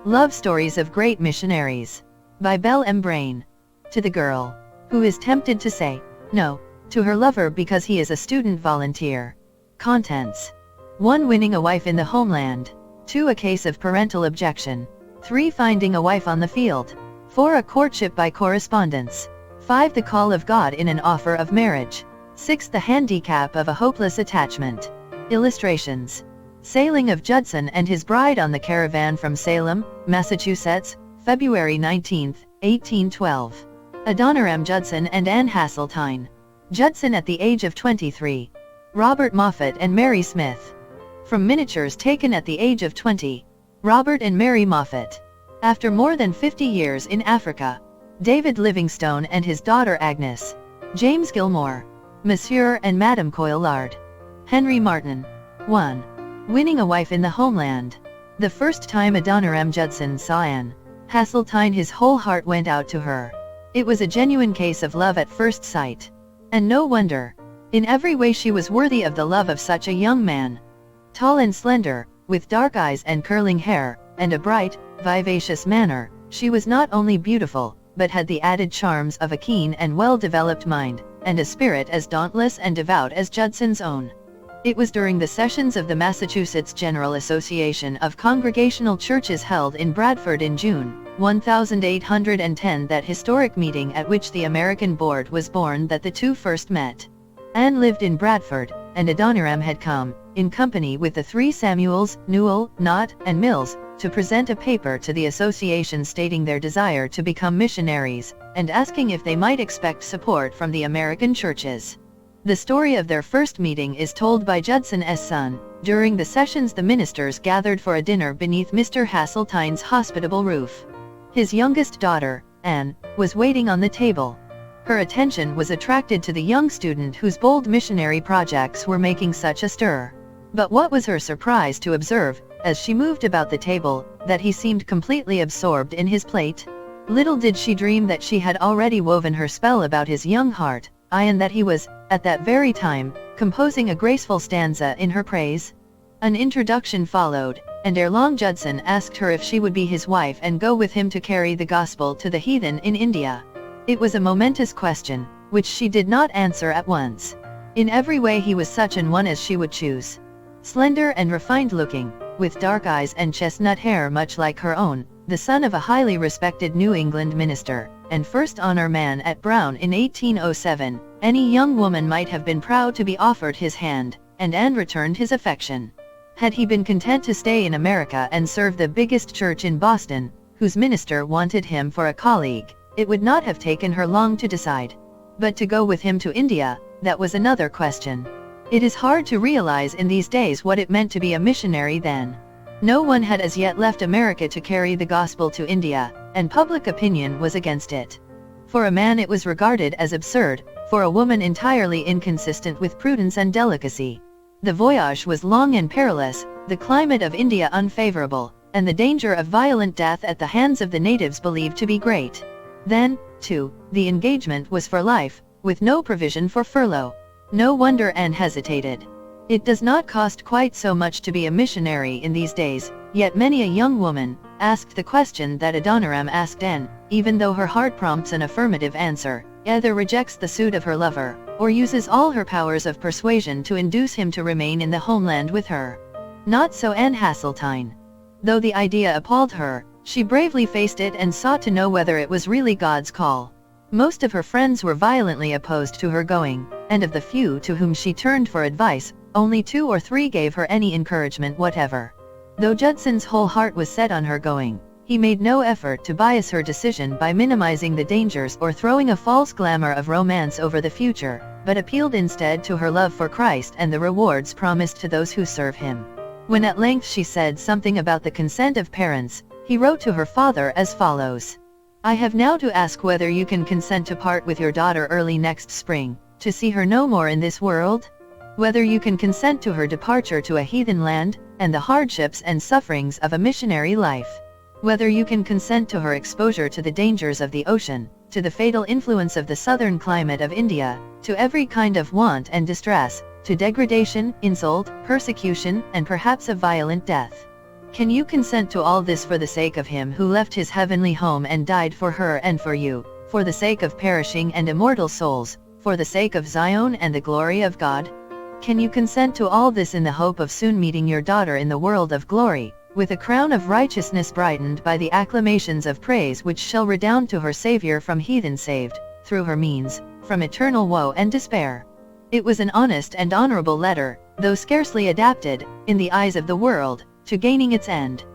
Love Stories of Great Missionaries. By Belle M. To the girl who is tempted to say no to her lover because he is a student volunteer. Contents. 1. Winning a wife in the homeland. 2. A case of parental objection. 3. Finding a wife on the field. 4. A courtship by correspondence. 5. The call of God in an offer of marriage. 6. The handicap of a hopeless attachment. Illustrations. Sailing of Judson and his bride on the caravan from Salem, Massachusetts, February 19, 1812. Adoniram Judson and Anne Hasseltine. Judson at the age of 23. Robert Moffat and Mary Smith. From miniatures taken at the age of 20. Robert and Mary Moffat. After more than 50 years in Africa. David Livingstone and his daughter Agnes. James Gilmore. Monsieur and Madame Coillard. Henry Martin. 1. Winning a wife in the homeland. The first time Adoniram Judson saw Anne Hasseltine, his whole heart went out to her. It was a genuine case of love at first sight. And no wonder. In every way she was worthy of the love of such a young man. Tall and slender, with dark eyes and curling hair, and a bright, vivacious manner, she was not only beautiful, but had the added charms of a keen and well-developed mind, and a spirit as dauntless and devout as Judson's own. It was during the sessions of the Massachusetts General Association of Congregational Churches held in Bradford in June 1810, that historic meeting at which the American Board was born, that the two first met. Anne lived in Bradford, and Adoniram had come, in company with the three Samuels, Newell, Knott, and Mills, to present a paper to the association stating their desire to become missionaries, and asking if they might expect support from the American churches. The story of their first meeting is told by Judson's son. During the sessions the ministers gathered for a dinner beneath Mr. Hasseltine's hospitable roof. His youngest daughter, Anne, was waiting on the table. Her attention was attracted to the young student whose bold missionary projects were making such a stir. But what was her surprise to observe, as she moved about the table, that he seemed completely absorbed in his plate? Little did she dream that she had already woven her spell about his young heart, and that he was, at that very time, composing a graceful stanza in her praise. An introduction followed, and ere long Judson asked her if she would be his wife and go with him to carry the gospel to the heathen in India. It was a momentous question, which she did not answer at once. In every way he was such an one as she would choose. Slender and refined looking, with dark eyes and chestnut hair much like her own, the son of a highly respected New England minister, and first honor man at Brown in 1807, any young woman might have been proud to be offered his hand, and Anne returned his affection. Had he been content to stay in America and serve the biggest church in Boston, whose minister wanted him for a colleague, it would not have taken her long to decide. But to go with him to India, that was another question. It is hard to realize in these days what it meant to be a missionary then. No one had as yet left America to carry the gospel to India, and public opinion was against it. For a man it was regarded as absurd, for a woman entirely inconsistent with prudence and delicacy. The voyage was long and perilous, the climate of India unfavorable, and the danger of violent death at the hands of the natives believed to be great. Then, too, the engagement was for life, with no provision for furlough. No wonder Anne hesitated. It does not cost quite so much to be a missionary in these days, yet many a young woman asked the question that Adoniram asked Anne, even though her heart prompts an affirmative answer, either rejects the suit of her lover, or uses all her powers of persuasion to induce him to remain in the homeland with her. Not so Anne Hasseltine. Though the idea appalled her, she bravely faced it and sought to know whether it was really God's call. Most of her friends were violently opposed to her going, and of the few to whom she turned for advice, only 2 or 3 gave her any encouragement whatever. Though Judson's whole heart was set on her going, he made no effort to bias her decision by minimizing the dangers or throwing a false glamour of romance over the future, but appealed instead to her love for Christ and the rewards promised to those who serve him. When at length she said something about the consent of parents, he wrote to her father as follows. I have now to ask whether you can consent to part with your daughter early next spring, to see her no more in this world? Whether you can consent to her departure to a heathen land, and the hardships and sufferings of a missionary life. Whether you can consent to her exposure to the dangers of the ocean, to the fatal influence of the southern climate of India, to every kind of want and distress, to degradation, insult, persecution, and perhaps a violent death. Can you consent to all this for the sake of him who left his heavenly home and died for her and for you, for the sake of perishing and immortal souls, for the sake of Zion and the glory of God? Can you consent to all this in the hope of soon meeting your daughter in the world of glory, with a crown of righteousness brightened by the acclamations of praise which shall redound to her Savior from heathen saved, through her means, from eternal woe and despair? It was an honest and honorable letter, though scarcely adapted, in the eyes of the world, to gaining its end.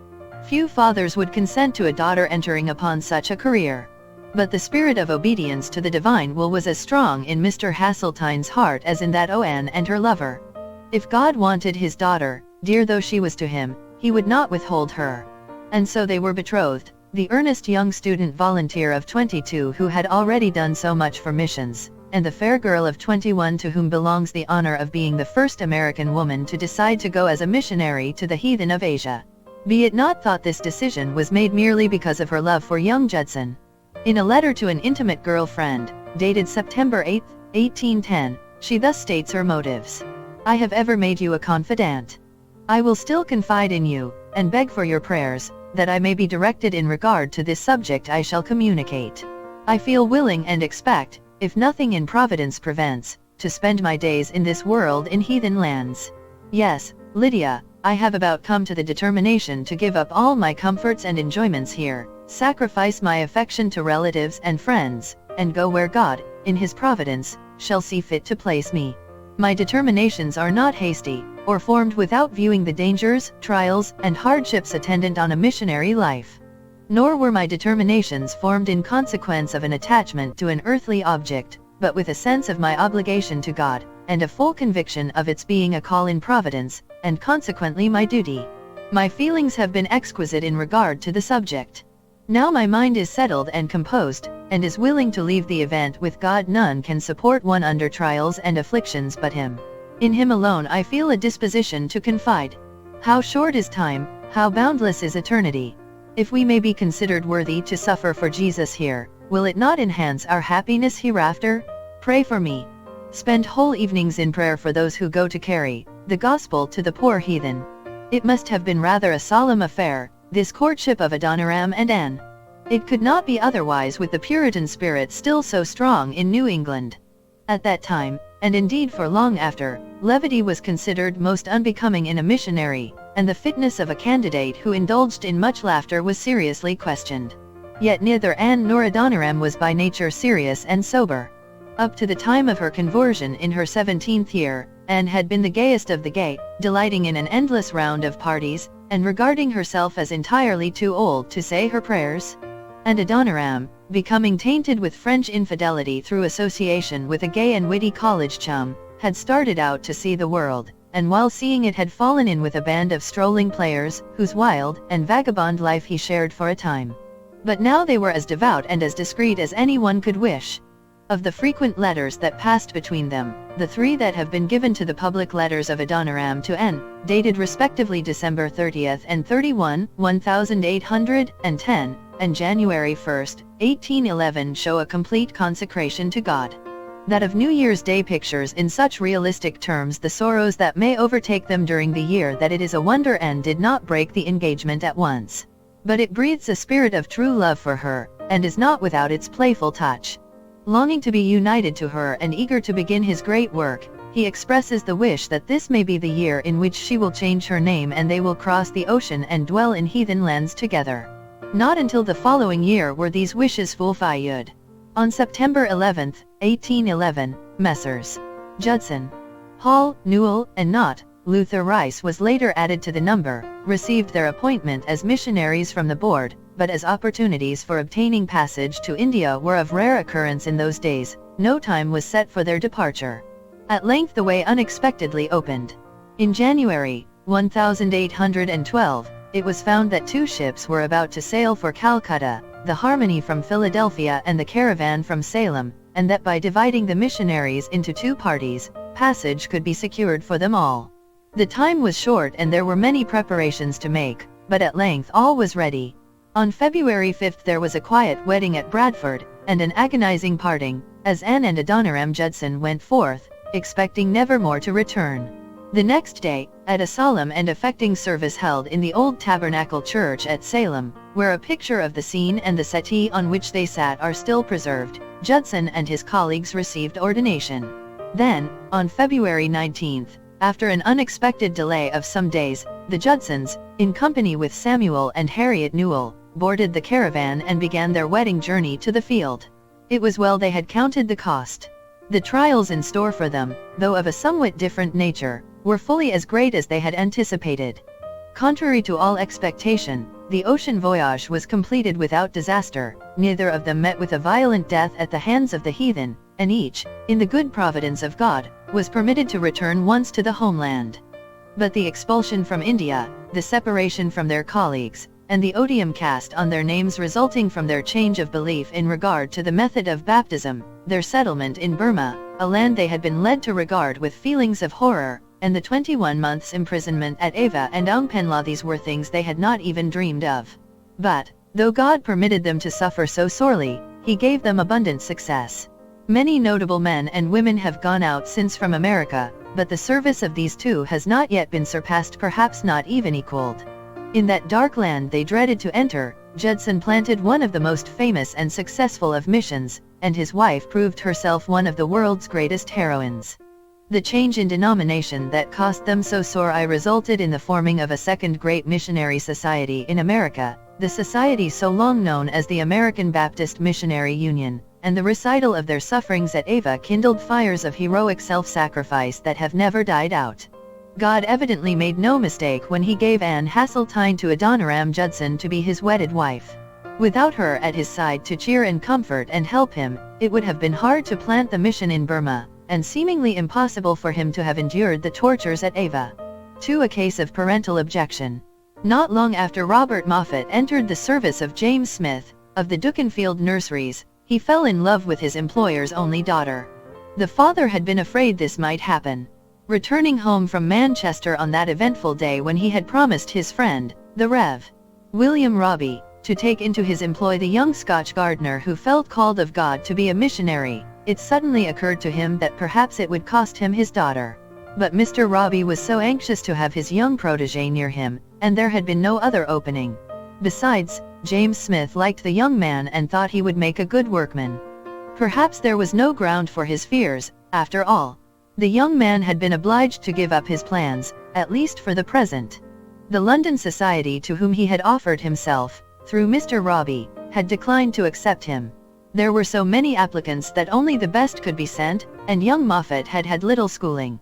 Few fathers would consent to a daughter entering upon such a career. But the spirit of obedience to the divine will was as strong in Mr. Hasseltine's heart as in that of Anne and her lover. If God wanted his daughter, dear though she was to him, he would not withhold her. And so they were betrothed, the earnest young student volunteer of 22 who had already done so much for missions, and the fair girl of 21 to whom belongs the honor of being the first American woman to decide to go as a missionary to the heathen of Asia. Be it not thought this decision was made merely because of her love for young Judson. In a letter to an intimate girlfriend, dated September 8, 1810, she thus states her motives. I have ever made you a confidant. I will still confide in you, and beg for your prayers, that I may be directed in regard to this subject I shall communicate. I feel willing and expect, if nothing in Providence prevents, to spend my days in this world in heathen lands. Yes, Lydia, I have about come to the determination to give up all my comforts and enjoyments here, sacrifice my affection to relatives and friends, and go where God, in his providence, shall see fit to place me. My determinations are not hasty, or formed without viewing the dangers, trials, and hardships attendant on a missionary life. Nor were my determinations formed in consequence of an attachment to an earthly object, but with a sense of my obligation to God, and a full conviction of its being a call in providence, and consequently my duty. My feelings have been exquisite in regard to the subject. Now my mind is settled and composed, and is willing to leave the event with God. None can support one under trials and afflictions but him. In him alone I feel a disposition to confide. How short is time, how boundless is eternity. If we may be considered worthy to suffer for Jesus here, will it not enhance our happiness hereafter? Pray for me. Spend whole evenings in prayer for those who go to carry the gospel to the poor heathen. It must have been rather a solemn affair, this courtship of Adoniram and Anne. It could not be otherwise with the Puritan spirit still so strong in New England. At that time, and indeed for long after, levity was considered most unbecoming in a missionary, and the fitness of a candidate who indulged in much laughter was seriously questioned. Yet neither Anne nor Adoniram was by nature serious and sober. Up to the time of her conversion in her 17th year, Anne had been the gayest of the gay, delighting in an endless round of parties, and regarding herself as entirely too old to say her prayers. And Adoniram, becoming tainted with French infidelity through association with a gay and witty college chum, had started out to see the world, and while seeing it had fallen in with a band of strolling players, whose wild and vagabond life he shared for a time. But now they were as devout and as discreet as anyone could wish. Of the frequent letters that passed between them, the three that have been given to the public letters of Adoniram to Anne, dated respectively December 30th and 31, 1810, and January 1st, 1811, show a complete consecration to God. That of New Year's Day pictures in such realistic terms the sorrows that may overtake them during the year that it is a wonder Anne did not break the engagement at once. But it breathes a spirit of true love for her, and is not without its playful touch. Longing to be united to her and eager to begin his great work, he expresses the wish that this may be the year in which she will change her name and they will cross the ocean and dwell in heathen lands together. Not until the following year were these wishes fulfilled. On September 11, 1811, Messrs. Judson, Hall, Newell, and Knott, Luther Rice was later added to the number, received their appointment as missionaries from the board, but as opportunities for obtaining passage to India were of rare occurrence in those days, no time was set for their departure. At length the way unexpectedly opened. In January, 1812, it was found that two ships were about to sail for Calcutta, the Harmony from Philadelphia and the Caravan from Salem, and that by dividing the missionaries into two parties, passage could be secured for them all. The time was short and there were many preparations to make, but at length all was ready. On February 5 there was a quiet wedding at Bradford, and an agonizing parting, as Anne and Adoniram Judson went forth, expecting never more to return. The next day, at a solemn and affecting service held in the old Tabernacle Church at Salem, where a picture of the scene and the settee on which they sat are still preserved, Judson and his colleagues received ordination. Then, on February 19th, after an unexpected delay of some days, the Judsons, in company with Samuel and Harriet Newell, boarded the caravan and began their wedding journey to the field. It was well they had counted the cost. The trials in store for them, though of a somewhat different nature, were fully as great as they had anticipated. Contrary to all expectation, the ocean voyage was completed without disaster, neither of them met with a violent death at the hands of the heathen, and each, in the good providence of God, was permitted to return once to the homeland. But the expulsion from India, the separation from their colleagues, and the odium cast on their names resulting from their change of belief in regard to the method of baptism, their settlement in Burma, a land they had been led to regard with feelings of horror, and the 21 months' imprisonment at Ava and Ongpenla, these were things they had not even dreamed of. But, though God permitted them to suffer so sorely, He gave them abundant success. Many notable men and women have gone out since from America, but the service of these two has not yet been surpassed, perhaps not even equaled. In that dark land they dreaded to enter, Judson planted one of the most famous and successful of missions, and his wife proved herself one of the world's greatest heroines. The change in denomination that cost them so sore resulted in the forming of a second great missionary society in America, the society so long known as the American Baptist Missionary Union, and the recital of their sufferings at Ava kindled fires of heroic self-sacrifice that have never died out. God evidently made no mistake when He gave Anne Hasseltine to Adoniram Judson to be His wedded wife. Without her at his side to cheer and comfort and help him, it would have been hard to plant the mission in Burma, and seemingly impossible for him to have endured the tortures at Ava. 2. A case of parental objection. Not long after Robert Moffat entered the service of James Smith, of the Dukinfield Nurseries, he fell in love with his employer's only daughter. The father had been afraid this might happen. Returning home from Manchester on that eventful day when he had promised his friend, the Rev. William Robbie, to take into his employ the young Scotch gardener who felt called of God to be a missionary, it suddenly occurred to him that perhaps it would cost him his daughter. But Mr. Robbie was so anxious to have his young protégé near him, and there had been no other opening. Besides, James Smith liked the young man and thought he would make a good workman. Perhaps there was no ground for his fears, after all. The young man had been obliged to give up his plans, at least for the present. The London society to whom he had offered himself, through Mr. Robbie, had declined to accept him. There were so many applicants that only the best could be sent, and young Moffat had had little schooling.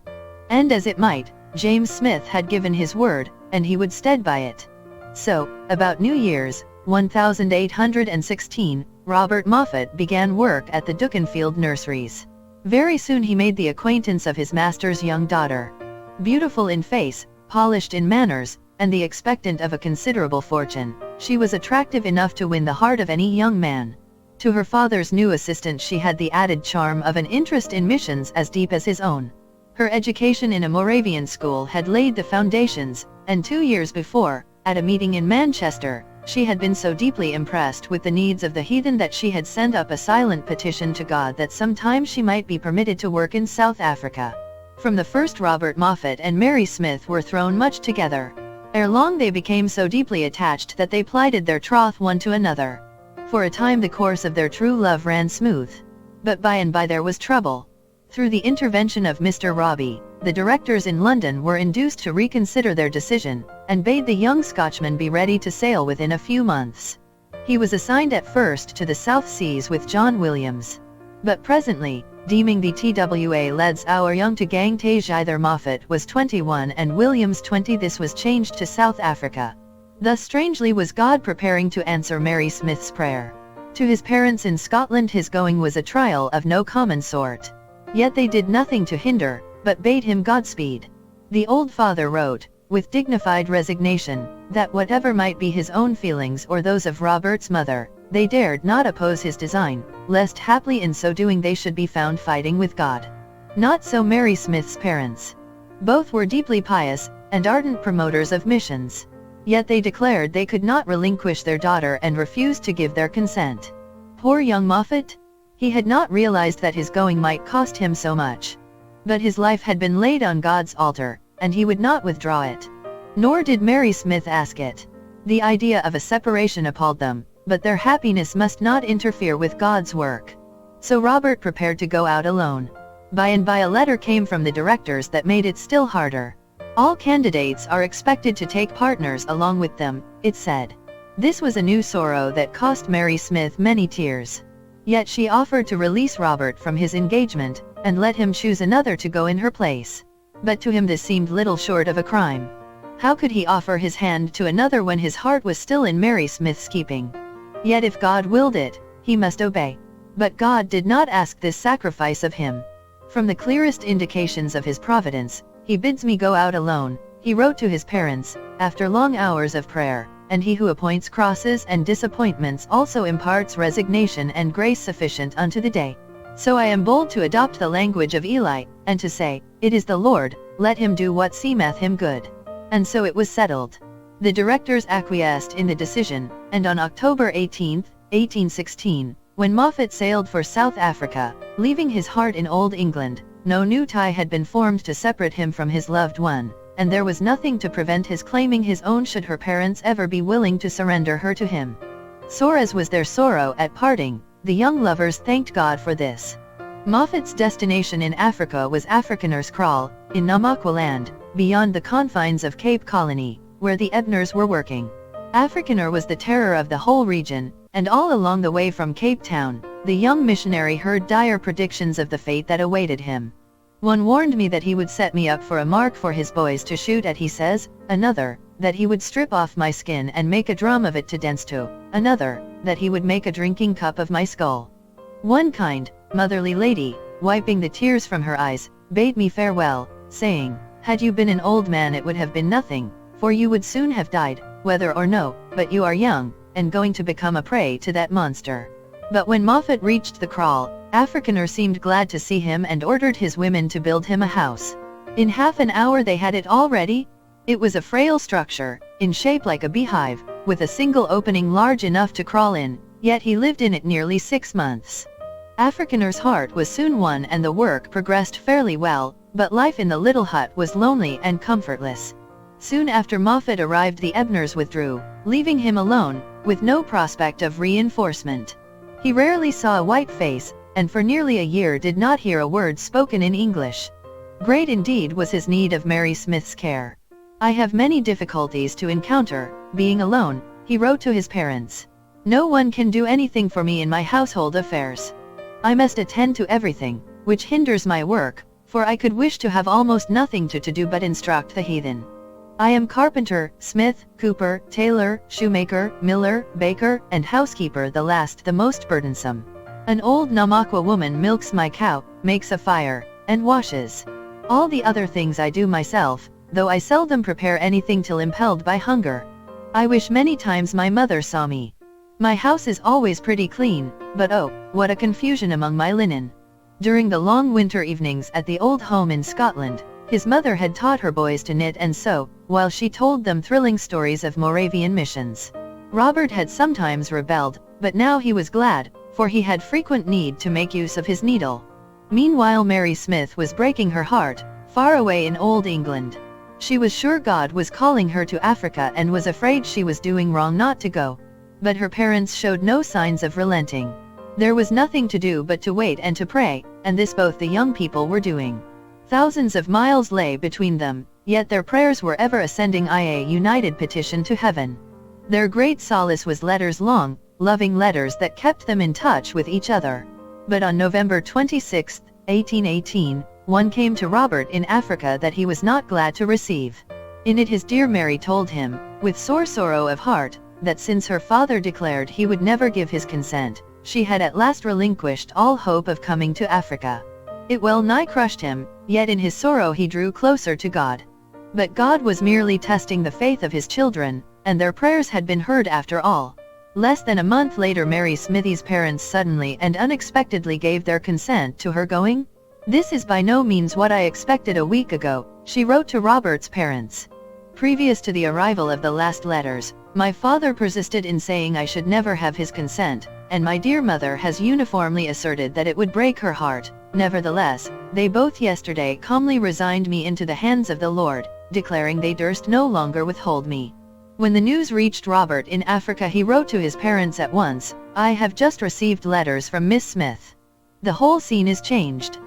And as it might, James Smith had given his word, and he would stand by it. So, about New Year's, 1816, Robert Moffat began work at the Dukinfield Nurseries. Very soon he made the acquaintance of his master's young daughter. Beautiful in face, polished in manners, and the expectant of a considerable fortune, she was attractive enough to win the heart of any young man. To her father's new assistant she had the added charm of an interest in missions as deep as his own. Her education in a Moravian school had laid the foundations, and 2 years before, at a meeting in Manchester, she had been so deeply impressed with the needs of the heathen that she had sent up a silent petition to God that sometime she might be permitted to work in South Africa. From the first Robert Moffat and Mary Smith were thrown much together. Ere long they became so deeply attached that they plighted their troth one to another. For a time the course of their true love ran smooth. But by and by there was trouble. Through the intervention of Mr. Robbie, the directors in London were induced to reconsider their decision, and bade the young Scotchman be ready to sail within a few months. He was assigned at first to the South Seas with John Williams. But presently, deeming the TWA lads our young to gang either Moffat was 21 and Williams 20, this was changed to South Africa. Thus strangely was God preparing to answer Mary Smith's prayer. To his parents in Scotland his going was a trial of no common sort. Yet they did nothing to hinder, but bade him Godspeed. The old father wrote, with dignified resignation, that whatever might be his own feelings or those of Robert's mother, they dared not oppose his design, lest haply in so doing they should be found fighting with God. Not so Mary Smith's parents. Both were deeply pious, and ardent promoters of missions. Yet they declared they could not relinquish their daughter and refused to give their consent. Poor young Moffat? He had not realized that his going might cost him so much. But his life had been laid on God's altar, and he would not withdraw it. Nor did Mary Smith ask it. The idea of a separation appalled them, but their happiness must not interfere with God's work. So Robert prepared to go out alone. By and by a letter came from the directors that made it still harder. All candidates are expected to take partners along with them, it said. This was a new sorrow that cost Mary Smith many tears. Yet she offered to release Robert from his engagement, and let him choose another to go in her place. But to him this seemed little short of a crime. How could he offer his hand to another when his heart was still in Mary Smith's keeping? Yet if God willed it, he must obey. But God did not ask this sacrifice of him. From the clearest indications of his providence, he bids me go out alone, he wrote to his parents, after long hours of prayer, and he who appoints crosses and disappointments also imparts resignation and grace sufficient unto the day. So I am bold to adopt the language of Eli, and to say, It is the Lord, let him do what seemeth him good. And so it was settled. The directors acquiesced in the decision, and on October 18, 1816, when Moffat sailed for South Africa, leaving his heart in Old England, no new tie had been formed to separate him from his loved one, and there was nothing to prevent his claiming his own should her parents ever be willing to surrender her to him. Sore as was their sorrow at parting, the young lovers thanked God for this. Moffat's destination in Africa was Afrikaner's Kraal, in Namaqualand, beyond the confines of Cape Colony, where the Ebners were working. Afrikaner was the terror of the whole region, and all along the way from Cape Town, the young missionary heard dire predictions of the fate that awaited him. One warned me that he would set me up for a mark for his boys to shoot at, he says. Another, that he would strip off my skin and make a drum of it to dance to. Another, that he would make a drinking cup of my skull. One kind, motherly lady, wiping the tears from her eyes, bade me farewell, saying, Had you been an old man it would have been nothing, for you would soon have died, whether or no, but you are young, and going to become a prey to that monster. But when Moffat reached the kraal, Afrikaner seemed glad to see him and ordered his women to build him a house. In half an hour they had it all ready. It was a frail structure, in shape like a beehive, with a single opening large enough to crawl in, yet he lived in it nearly 6 months. Afrikaner's heart was soon won and the work progressed fairly well, but life in the little hut was lonely and comfortless. Soon after Moffat arrived the Ebners withdrew, leaving him alone, with no prospect of reinforcement. He rarely saw a white face, and for nearly a year did not hear a word spoken in English. Great indeed was his need of Mary Smith's care. I have many difficulties to encounter, being alone, he wrote to his parents. No one can do anything for me in my household affairs. I must attend to everything, which hinders my work, for I could wish to have almost nothing to do but instruct the heathen. I am carpenter, smith, cooper, tailor, shoemaker, miller, baker, and housekeeper, the last the most burdensome. An old Namakwa woman milks my cow, makes a fire, and washes. All the other things I do myself, though I seldom prepare anything till impelled by hunger. I wish many times my mother saw me. My house is always pretty clean, but oh, what a confusion among my linen. During the long winter evenings at the old home in Scotland, his mother had taught her boys to knit and sew, while she told them thrilling stories of Moravian missions. Robert had sometimes rebelled, but now he was glad, for he had frequent need to make use of his needle. Meanwhile Mary Smith was breaking her heart, far away in Old England. She was sure God was calling her to Africa and was afraid she was doing wrong not to go. But her parents showed no signs of relenting. There was nothing to do but to wait and to pray, and this both the young people were doing. Thousands of miles lay between them, yet their prayers were ever ascending in a united petition to heaven. Their great solace was letters, long, loving letters that kept them in touch with each other. But on November 26, 1818, one came to Robert in Africa that he was not glad to receive. In it his dear Mary told him, with sore sorrow of heart, that since her father declared he would never give his consent, she had at last relinquished all hope of coming to Africa. It well nigh crushed him, yet in his sorrow he drew closer to God. But God was merely testing the faith of his children, and their prayers had been heard after all. Less than a month later Mary Smith's parents suddenly and unexpectedly gave their consent to her going. This is by no means what I expected a week ago, she wrote to Robert's parents. Previous to the arrival of the last letters, my father persisted in saying I should never have his consent, and my dear mother has uniformly asserted that it would break her heart, Nevertheless, they both yesterday calmly resigned me into the hands of the Lord, declaring they durst no longer withhold me. When the news reached Robert in Africa, he wrote to his parents at once, "I have just received letters from Miss Smith. The whole scene is changed.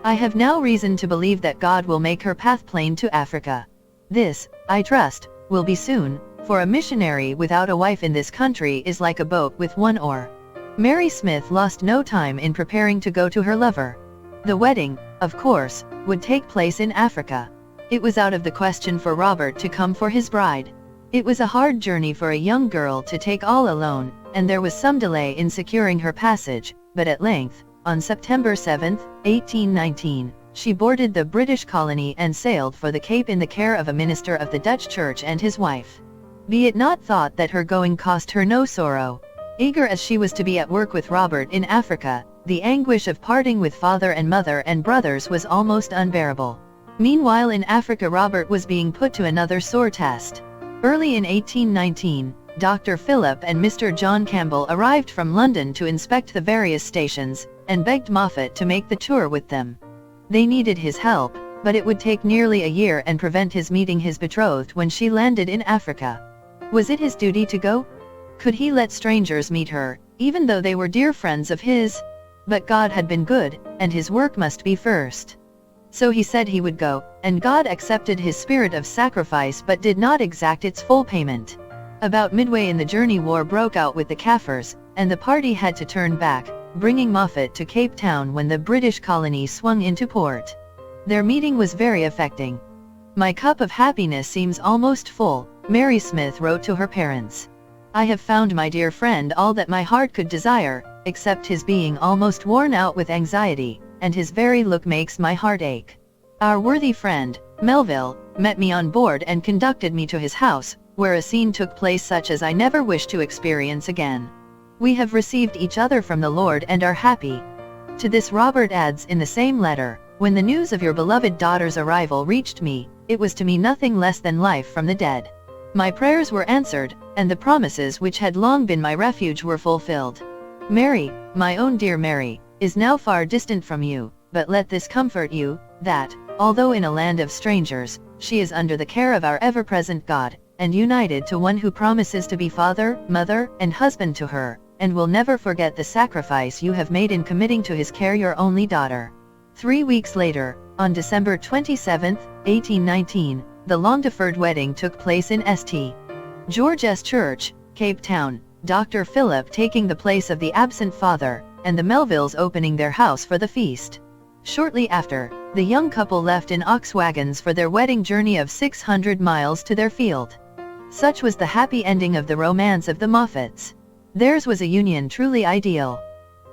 I have now reason to believe that God will make her path plain to Africa. This, I trust, will be soon, for a missionary without a wife in this country is like a boat with one oar." Mary Smith lost no time in preparing to go to her lover. The wedding, of course, would take place in Africa. It was out of the question for Robert to come for his bride. It was a hard journey for a young girl to take all alone, and there was some delay in securing her passage, but at length, on September 7, 1819, she boarded the British colony and sailed for the Cape in the care of a minister of the Dutch Church and his wife. Be it not thought that her going cost her no sorrow. Eager as she was to be at work with Robert in Africa, the anguish of parting with father and mother and brothers was almost unbearable. Meanwhile in Africa Robert was being put to another sore test. Early in 1819, Dr. Philip and Mr. John Campbell arrived from London to inspect the various stations, and begged Moffat to make the tour with them. They needed his help, but it would take nearly a year and prevent his meeting his betrothed when she landed in Africa. Was it his duty to go? Could he let strangers meet her, even though they were dear friends of his? But God had been good, and his work must be first. So he said he would go, and God accepted his spirit of sacrifice but did not exact its full payment. About midway in the journey war broke out with the Kaffirs, and the party had to turn back, bringing Moffat to Cape Town when the British colony swung into port. Their meeting was very affecting. "My cup of happiness seems almost full," Mary Smith wrote to her parents. "I have found my dear friend all that my heart could desire, except his being almost worn out with anxiety, and his very look makes my heart ache. Our worthy friend, Melville, met me on board and conducted me to his house, where a scene took place such as I never wish to experience again. We have received each other from the Lord and are happy." To this Robert adds in the same letter, "When the news of your beloved daughter's arrival reached me, it was to me nothing less than life from the dead. My prayers were answered, and the promises which had long been my refuge were fulfilled. Mary, my own dear Mary, is now far distant from you, but let this comfort you, that, although in a land of strangers, she is under the care of our ever-present God, and united to one who promises to be father, mother, and husband to her, and will never forget the sacrifice you have made in committing to his care your only daughter." 3 weeks later, on December 27, 1819, the long-deferred wedding took place in St. George's Church, Cape Town, Dr. Philip taking the place of the absent father, and the Melvilles opening their house for the feast. Shortly after, the young couple left in ox wagons for their wedding journey of 600 miles to their field. Such was the happy ending of the romance of the Moffats. Theirs was a union truly ideal.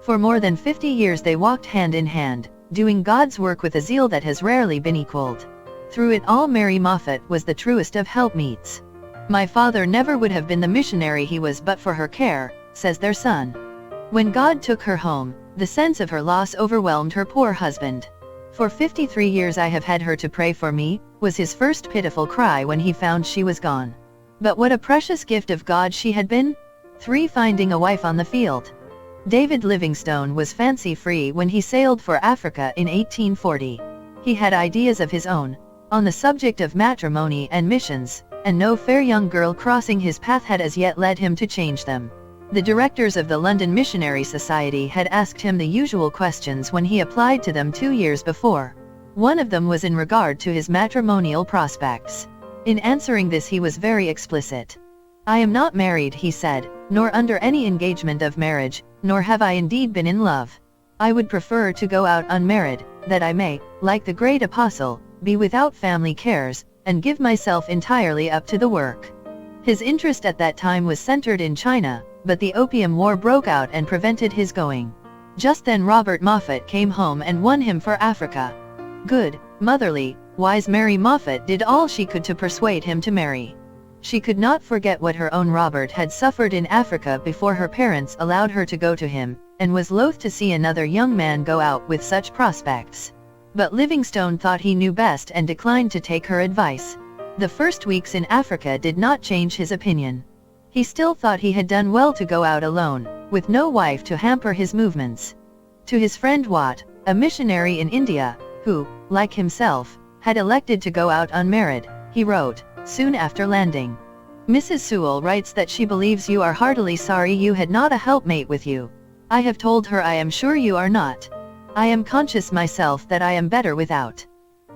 For more than 50 years they walked hand in hand, doing God's work with a zeal that has rarely been equaled. Through it all Mary Moffat was the truest of helpmeets. "My father never would have been the missionary he was but for her care," says their son. When God took her home, the sense of her loss overwhelmed her poor husband. "For 53 years I have had her to pray for me," was his first pitiful cry when he found she was gone. But what a precious gift of God she had been! 3. Finding a wife on the field. David Livingstone was fancy-free when he sailed for Africa in 1840. He had ideas of his own, on the subject of matrimony and missions, and no fair young girl crossing his path had as yet led him to change them. The directors of the London Missionary Society had asked him the usual questions when he applied to them 2 years before. One of them was in regard to his matrimonial prospects. In answering this he was very explicit. "I am not married," he said, "nor under any engagement of marriage, nor have I indeed been in love. I would prefer to go out unmarried, that I may, like the great apostle, be without family cares, and give myself entirely up to the work." His interest at that time was centered in China, but the Opium War broke out and prevented his going. Just then Robert Moffat came home and won him for Africa. Good, motherly, wise Mary Moffat did all she could to persuade him to marry. She could not forget what her own Robert had suffered in Africa before her parents allowed her to go to him, and was loath to see another young man go out with such prospects. But Livingstone thought he knew best and declined to take her advice. The first weeks in Africa did not change his opinion. He still thought he had done well to go out alone, with no wife to hamper his movements. To his friend Watt, a missionary in India, who, like himself, had elected to go out unmarried, he wrote, soon after landing. Mrs. Sewell writes that she believes you are heartily sorry you had not a helpmate with you. I have told her I am sure you are not. I am conscious myself that I am better without.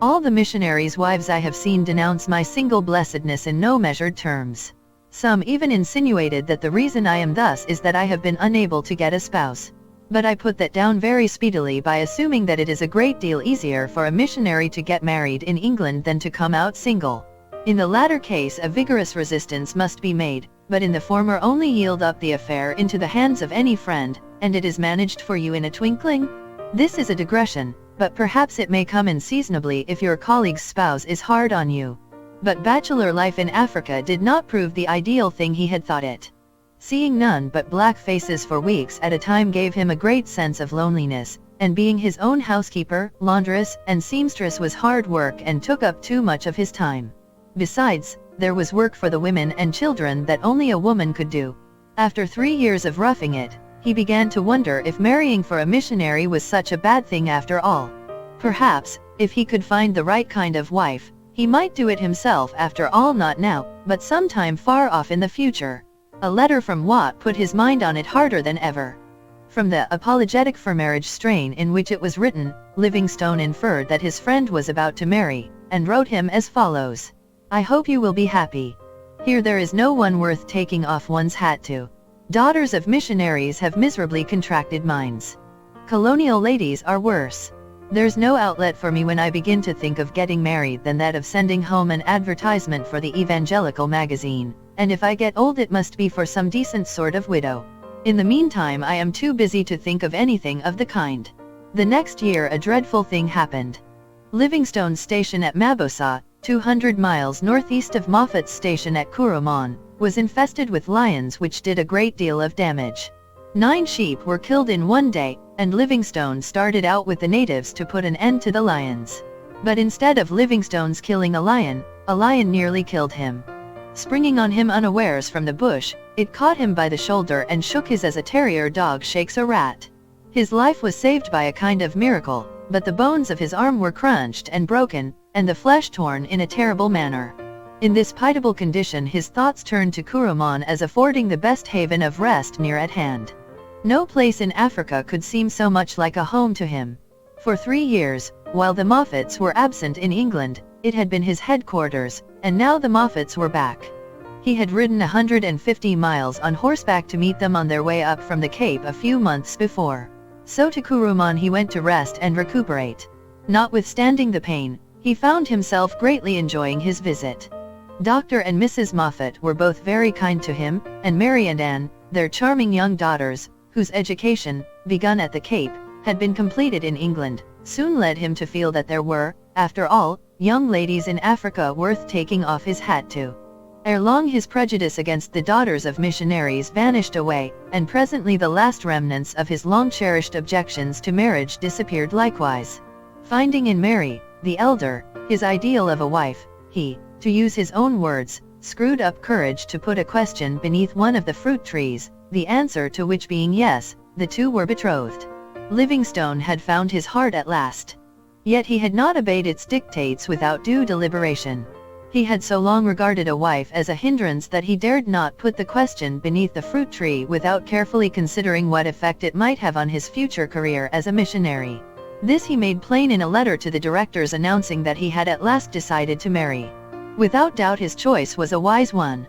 All the missionaries' wives I have seen denounce my single blessedness in no measured terms. Some even insinuated that the reason I am thus is that I have been unable to get a spouse. But I put that down very speedily by assuming that it is a great deal easier for a missionary to get married in England than to come out single. In the latter case a vigorous resistance must be made, but in the former only yield up the affair into the hands of any friend, and it is managed for you in a twinkling? This is a digression, but perhaps it may come in seasonably if your colleague's spouse is hard on you. But bachelor life in Africa did not prove the ideal thing he had thought it. Seeing none but black faces for weeks at a time gave him a great sense of loneliness, and being his own housekeeper, laundress, and seamstress was hard work and took up too much of his time. Besides, there was work for the women and children that only a woman could do. After 3 years of roughing it, he began to wonder if marrying for a missionary was such a bad thing after all. Perhaps, if he could find the right kind of wife, he might do it himself after all, not now, but sometime far off in the future. A letter from Watt put his mind on it harder than ever. From the apologetic for marriage strain in which it was written, Livingstone inferred that his friend was about to marry, and wrote him as follows. I hope you will be happy. Here there is no one worth taking off one's hat to. Daughters of missionaries have miserably contracted minds. Colonial ladies are worse. There's no outlet for me when I begin to think of getting married than that of sending home an advertisement for the evangelical magazine, and if I get old it must be for some decent sort of widow. In the meantime I am too busy to think of anything of the kind. The next year a dreadful thing happened. Livingstone's station at Mabosa, 200 miles northeast of Moffat's station at Kuruman, was infested with lions which did a great deal of damage. 9 sheep were killed in one day, and Livingstone started out with the natives to put an end to the lions. But instead of Livingstone's killing a lion nearly killed him. Springing on him unawares from the bush, it caught him by the shoulder and shook his as a terrier dog shakes a rat. His life was saved by a kind of miracle, but the bones of his arm were crunched and broken, and the flesh torn in a terrible manner. In this pitiable condition his thoughts turned to Kuruman as affording the best haven of rest near at hand. No place in Africa could seem so much like a home to him. For 3 years, while the Moffats were absent in England, it had been his headquarters, and now the Moffats were back. He had ridden 150 miles on horseback to meet them on their way up from the Cape a few months before. So to Kuruman he went to rest and recuperate. Notwithstanding the pain, he found himself greatly enjoying his visit. Dr. and Mrs. Moffat were both very kind to him, and Mary and Anne, their charming young daughters, whose education, begun at the Cape, had been completed in England, soon led him to feel that there were, after all, young ladies in Africa worth taking off his hat to. Ere long his prejudice against the daughters of missionaries vanished away, and presently the last remnants of his long-cherished objections to marriage disappeared likewise. Finding in Mary, the elder, his ideal of a wife, he, to use his own words, screwed up courage to put a question beneath one of the fruit trees, the answer to which being yes, the two were betrothed. Livingstone had found his heart at last. Yet he had not obeyed its dictates without due deliberation. He had so long regarded a wife as a hindrance that he dared not put the question beneath the fruit tree without carefully considering what effect it might have on his future career as a missionary. This he made plain in a letter to the directors announcing that he had at last decided to marry. Without doubt his choice was a wise one.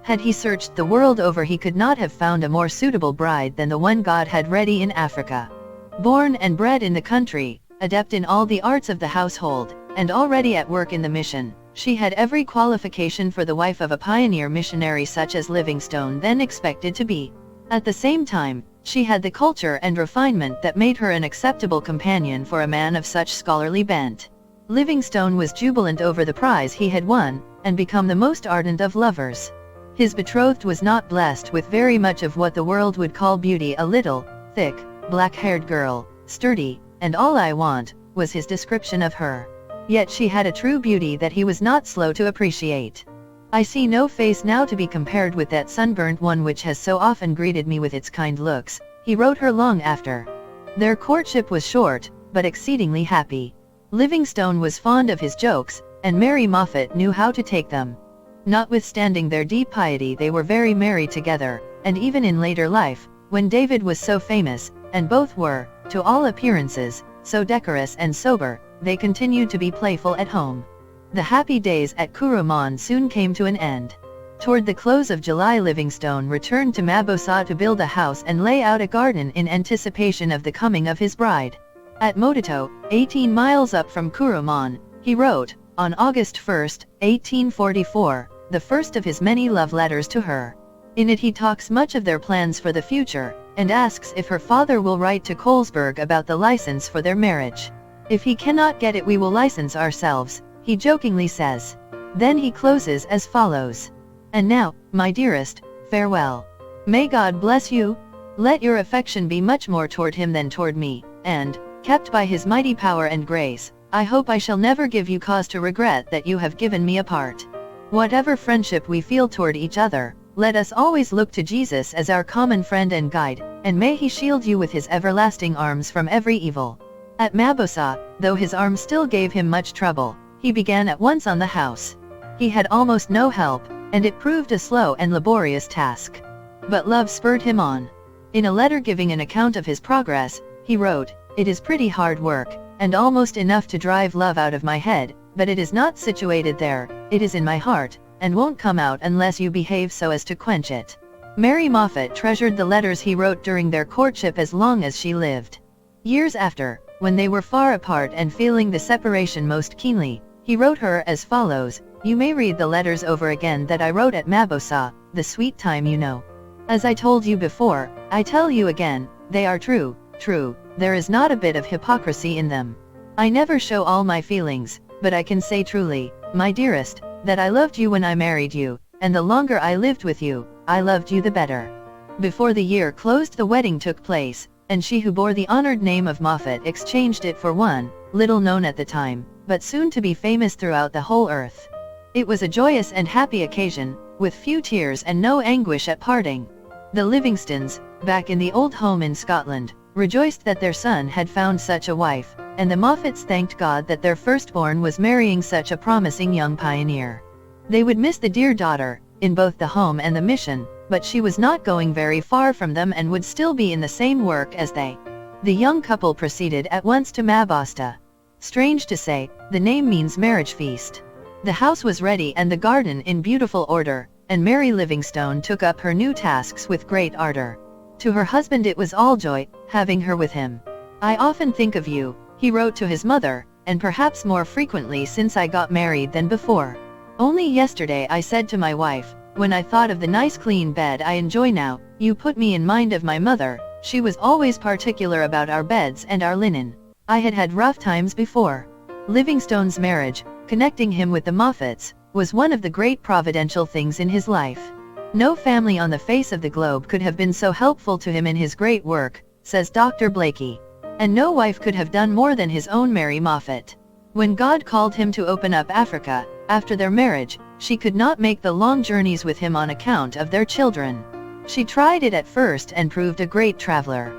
Had he searched the world over he could not have found a more suitable bride than the one God had ready in Africa. Born and bred in the country, adept in all the arts of the household, and already at work in the mission, she had every qualification for the wife of a pioneer missionary such as Livingstone then expected to be. At the same time, she had the culture and refinement that made her an acceptable companion for a man of such scholarly bent. Livingstone was jubilant over the prize he had won, and become the most ardent of lovers. His betrothed was not blessed with very much of what the world would call beauty. A little, thick, black-haired girl, sturdy, and all I want, was his description of her. Yet she had a true beauty that he was not slow to appreciate. I see no face now to be compared with that sunburnt one which has so often greeted me with its kind looks, he wrote her long after. Their courtship was short, but exceedingly happy. Livingstone was fond of his jokes, and Mary Moffat knew how to take them. Notwithstanding their deep piety, they were very merry together, and even in later life, when David was so famous, and both were, to all appearances, so decorous and sober, they continued to be playful at home. The happy days at Correspondence soon came to an end. Toward the close of July, Livingstone returned to Mabasa to build a house and lay out a garden in anticipation of the coming of his bride. At Mototo, 18 miles up from Correspondence, he wrote, on August 1, 1844, the first of his many love letters to her. In it he talks much of their plans for the future, and asks if her father will write to Colesberg about the license for their marriage. If he cannot get it, we will license ourselves, he jokingly says. Then he closes as follows. And now, my dearest, farewell. May God bless you. Let your affection be much more toward him than toward me, and, kept by his mighty power and grace, I hope I shall never give you cause to regret that you have given me a part. Whatever friendship we feel toward each other, let us always look to Jesus as our common friend and guide, and may he shield you with his everlasting arms from every evil. At Mabasa, though his arm still gave him much trouble, he began at once on the house. He had almost no help, and it proved a slow and laborious task. But love spurred him on. In a letter giving an account of his progress, he wrote, "It is pretty hard work, and almost enough to drive love out of my head, but it is not situated there, it is in my heart, and won't come out unless you behave so as to quench it." Mary Moffat treasured the letters he wrote during their courtship as long as she lived. Years after, when they were far apart and feeling the separation most keenly, he wrote her as follows, "You may read the letters over again that I wrote at Mabasa, the sweet time you know. As I told you before, I tell you again, they are true, there is not a bit of hypocrisy in them. I never show all my feelings, but I can say truly, my dearest, that I loved you when I married you, and the longer I lived with you, I loved you the better." Before the year closed, the wedding took place, and she who bore the honored name of Moffat exchanged it for one, little known at the time, but soon to be famous throughout the whole earth. It was a joyous and happy occasion, with few tears and no anguish at parting. The Livingstones, back in the old home in Scotland, rejoiced that their son had found such a wife, and the Moffats thanked God that their firstborn was marrying such a promising young pioneer. They would miss the dear daughter, in both the home and the mission, but she was not going very far from them and would still be in the same work as they. The young couple proceeded at once to Mabasta. Strange to say, the name means marriage feast. The house was ready and the garden in beautiful order, and Mary Livingstone took up her new tasks with great ardor. To her husband it was all joy, having her with him. "I often think of you," he wrote to his mother, "and perhaps more frequently since I got married than before. Only yesterday I said to my wife, when I thought of the nice clean bed I enjoy now, you put me in mind of my mother. She was always particular about our beds and our linen. I had had rough times before." Livingstone's marriage, connecting him with the Moffats, was one of the great providential things in his life. No family on the face of the globe could have been so helpful to him in his great work, says Dr. Blakey. And no wife could have done more than his own Mary Moffat. When God called him to open up Africa, after their marriage, she could not make the long journeys with him on account of their children. She tried it at first and proved a great traveler.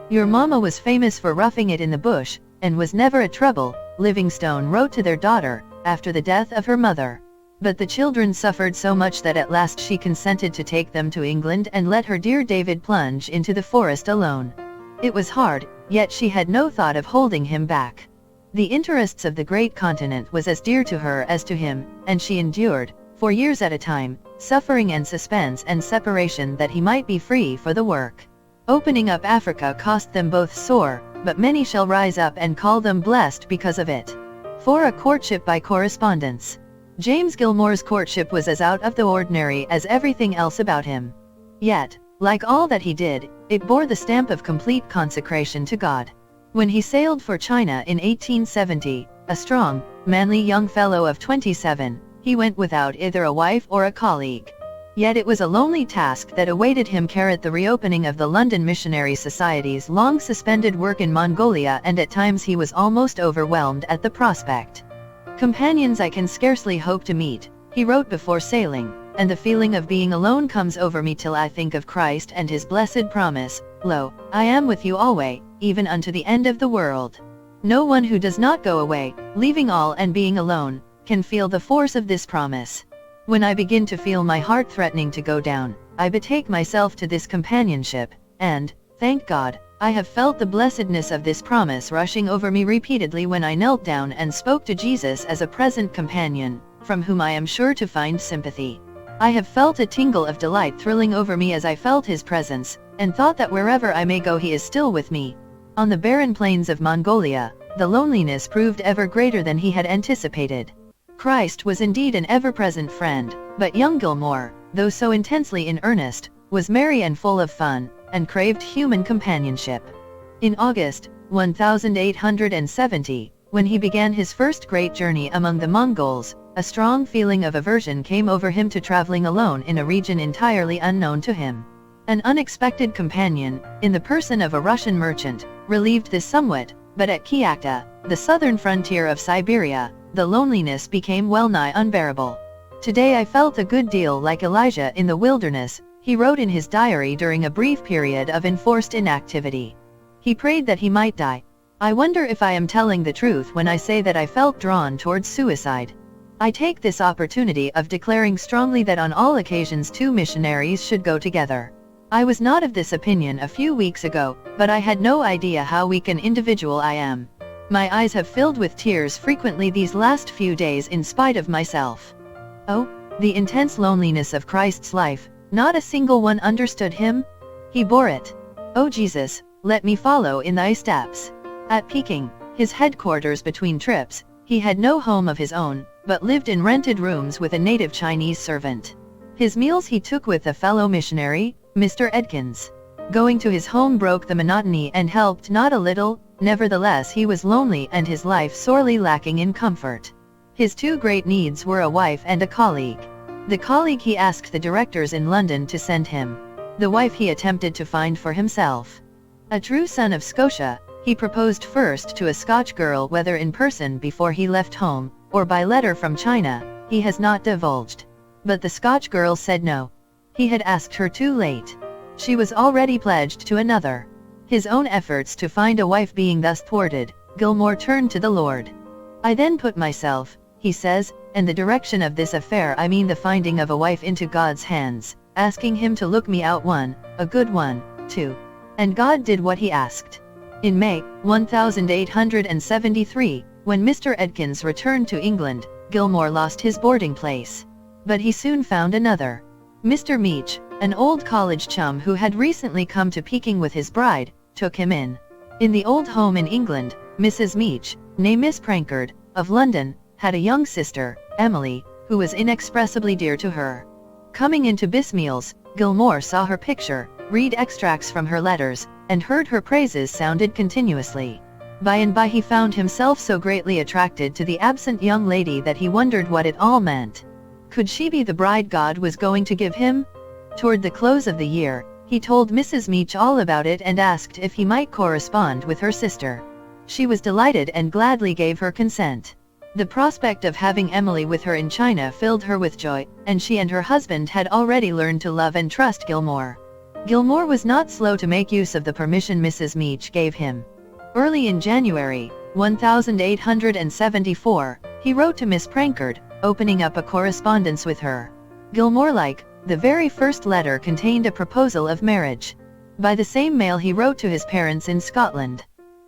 "Your mama was famous for roughing it in the bush, and was never a trouble," Livingstone wrote to their daughter, after the death of her mother. But the children suffered so much that at last she consented to take them to England and let her dear David plunge into the forest alone. It was hard, yet she had no thought of holding him back. The interests of the great continent was as dear to her as to him, and she endured, for years at a time, suffering and suspense and separation that he might be free for the work. Opening up Africa cost them both sore, but many shall rise up and call them blessed because of it. For a courtship by correspondence. James Gilmore's courtship was as out of the ordinary as everything else about him. Yet, like all that he did, it bore the stamp of complete consecration to God. When he sailed for China in 1870, a strong, manly young fellow of 27, he went without either a wife or a colleague. Yet it was a lonely task that awaited him. The reopening of the London Missionary Society's long suspended work in Mongolia, and at times he was almost overwhelmed at the prospect. "Companions I can scarcely hope to meet," he wrote before sailing, "and the feeling of being alone comes over me till I think of Christ and his blessed promise, 'Lo, I am with you always, even unto the end of the world.'" No one who does not go away, leaving all and being alone, can feel the force of this promise. When I begin to feel my heart threatening to go down, I betake myself to this companionship, and, thank God, I have felt the blessedness of this promise rushing over me repeatedly when I knelt down and spoke to Jesus as a present companion, from whom I am sure to find sympathy. I have felt a tingle of delight thrilling over me as I felt his presence, and thought that wherever I may go he is still with me. On the barren plains of Mongolia, the loneliness proved ever greater than he had anticipated. Christ was indeed an ever-present friend, but young Gilmore, though so intensely in earnest, was merry and full of fun, and craved human companionship. In August 1870, when he began his first great journey among the Mongols, a strong feeling of aversion came over him to traveling alone in a region entirely unknown to him. An unexpected companion, in the person of a Russian merchant, relieved this somewhat, but at Kyakhta, the southern frontier of Siberia, the loneliness became well-nigh unbearable. "Today I felt a good deal like Elijah in the wilderness," he wrote in his diary during a brief period of enforced inactivity. He prayed that he might die. "I wonder if I am telling the truth when I say that I felt drawn towards suicide. I take this opportunity of declaring strongly that on all occasions two missionaries should go together. I was not of this opinion a few weeks ago, but I had no idea how weak an individual I am. My eyes have filled with tears frequently these last few days in spite of myself." Oh, the intense loneliness of Christ's life, not a single one understood him? He bore it. "O Jesus, let me follow in thy steps." At Peking, his headquarters between trips, he had no home of his own, but lived in rented rooms with a native Chinese servant. His meals he took with a fellow missionary, Mr. Edkins. Going to his home broke the monotony and helped not a little. Nevertheless he was lonely and his life sorely lacking in comfort. His two great needs were a wife and a colleague. The colleague he asked the directors in London to send him. The wife he attempted to find for himself. A true son of Scotia, he proposed first to a Scotch girl, whether in person before he left home, or by letter from China, he has not divulged. But the Scotch girl said no. He had asked her too late. She was already pledged to another. His own efforts to find a wife being thus thwarted, Gilmore turned to the Lord. "I then put myself," he says, "and the direction of this affair, I mean the finding of a wife, into God's hands, asking him to look me out one, a good one, too. And God did what he asked." In May 1873, when Mr. Edkins returned to England, Gilmore lost his boarding place. But he soon found another. Mr. Meach, an old college chum who had recently come to Peking with his bride, took him in. In the old home in England, Mrs. Meach, née Miss Prankard, of London, had a young sister, Emily, who was inexpressibly dear to her. Coming into Bismeals, Gilmore saw her picture, read extracts from her letters, and heard her praises sounded continuously. By and by he found himself so greatly attracted to the absent young lady that he wondered what it all meant. Could she be the bride God was going to give him? Toward the close of the year, he told Mrs. Meach all about it and asked if he might correspond with her sister. She was delighted and gladly gave her consent. The prospect of having Emily with her in China filled her with joy, and she and her husband had already learned to love and trust Gilmore. Gilmore was not slow to make use of the permission Mrs. Meach gave him. Early in January 1874, he wrote to Miss Prankard, opening up a correspondence with her. Gilmore-like, the very first letter contained a proposal of marriage. By the same mail he wrote to his parents in Scotland.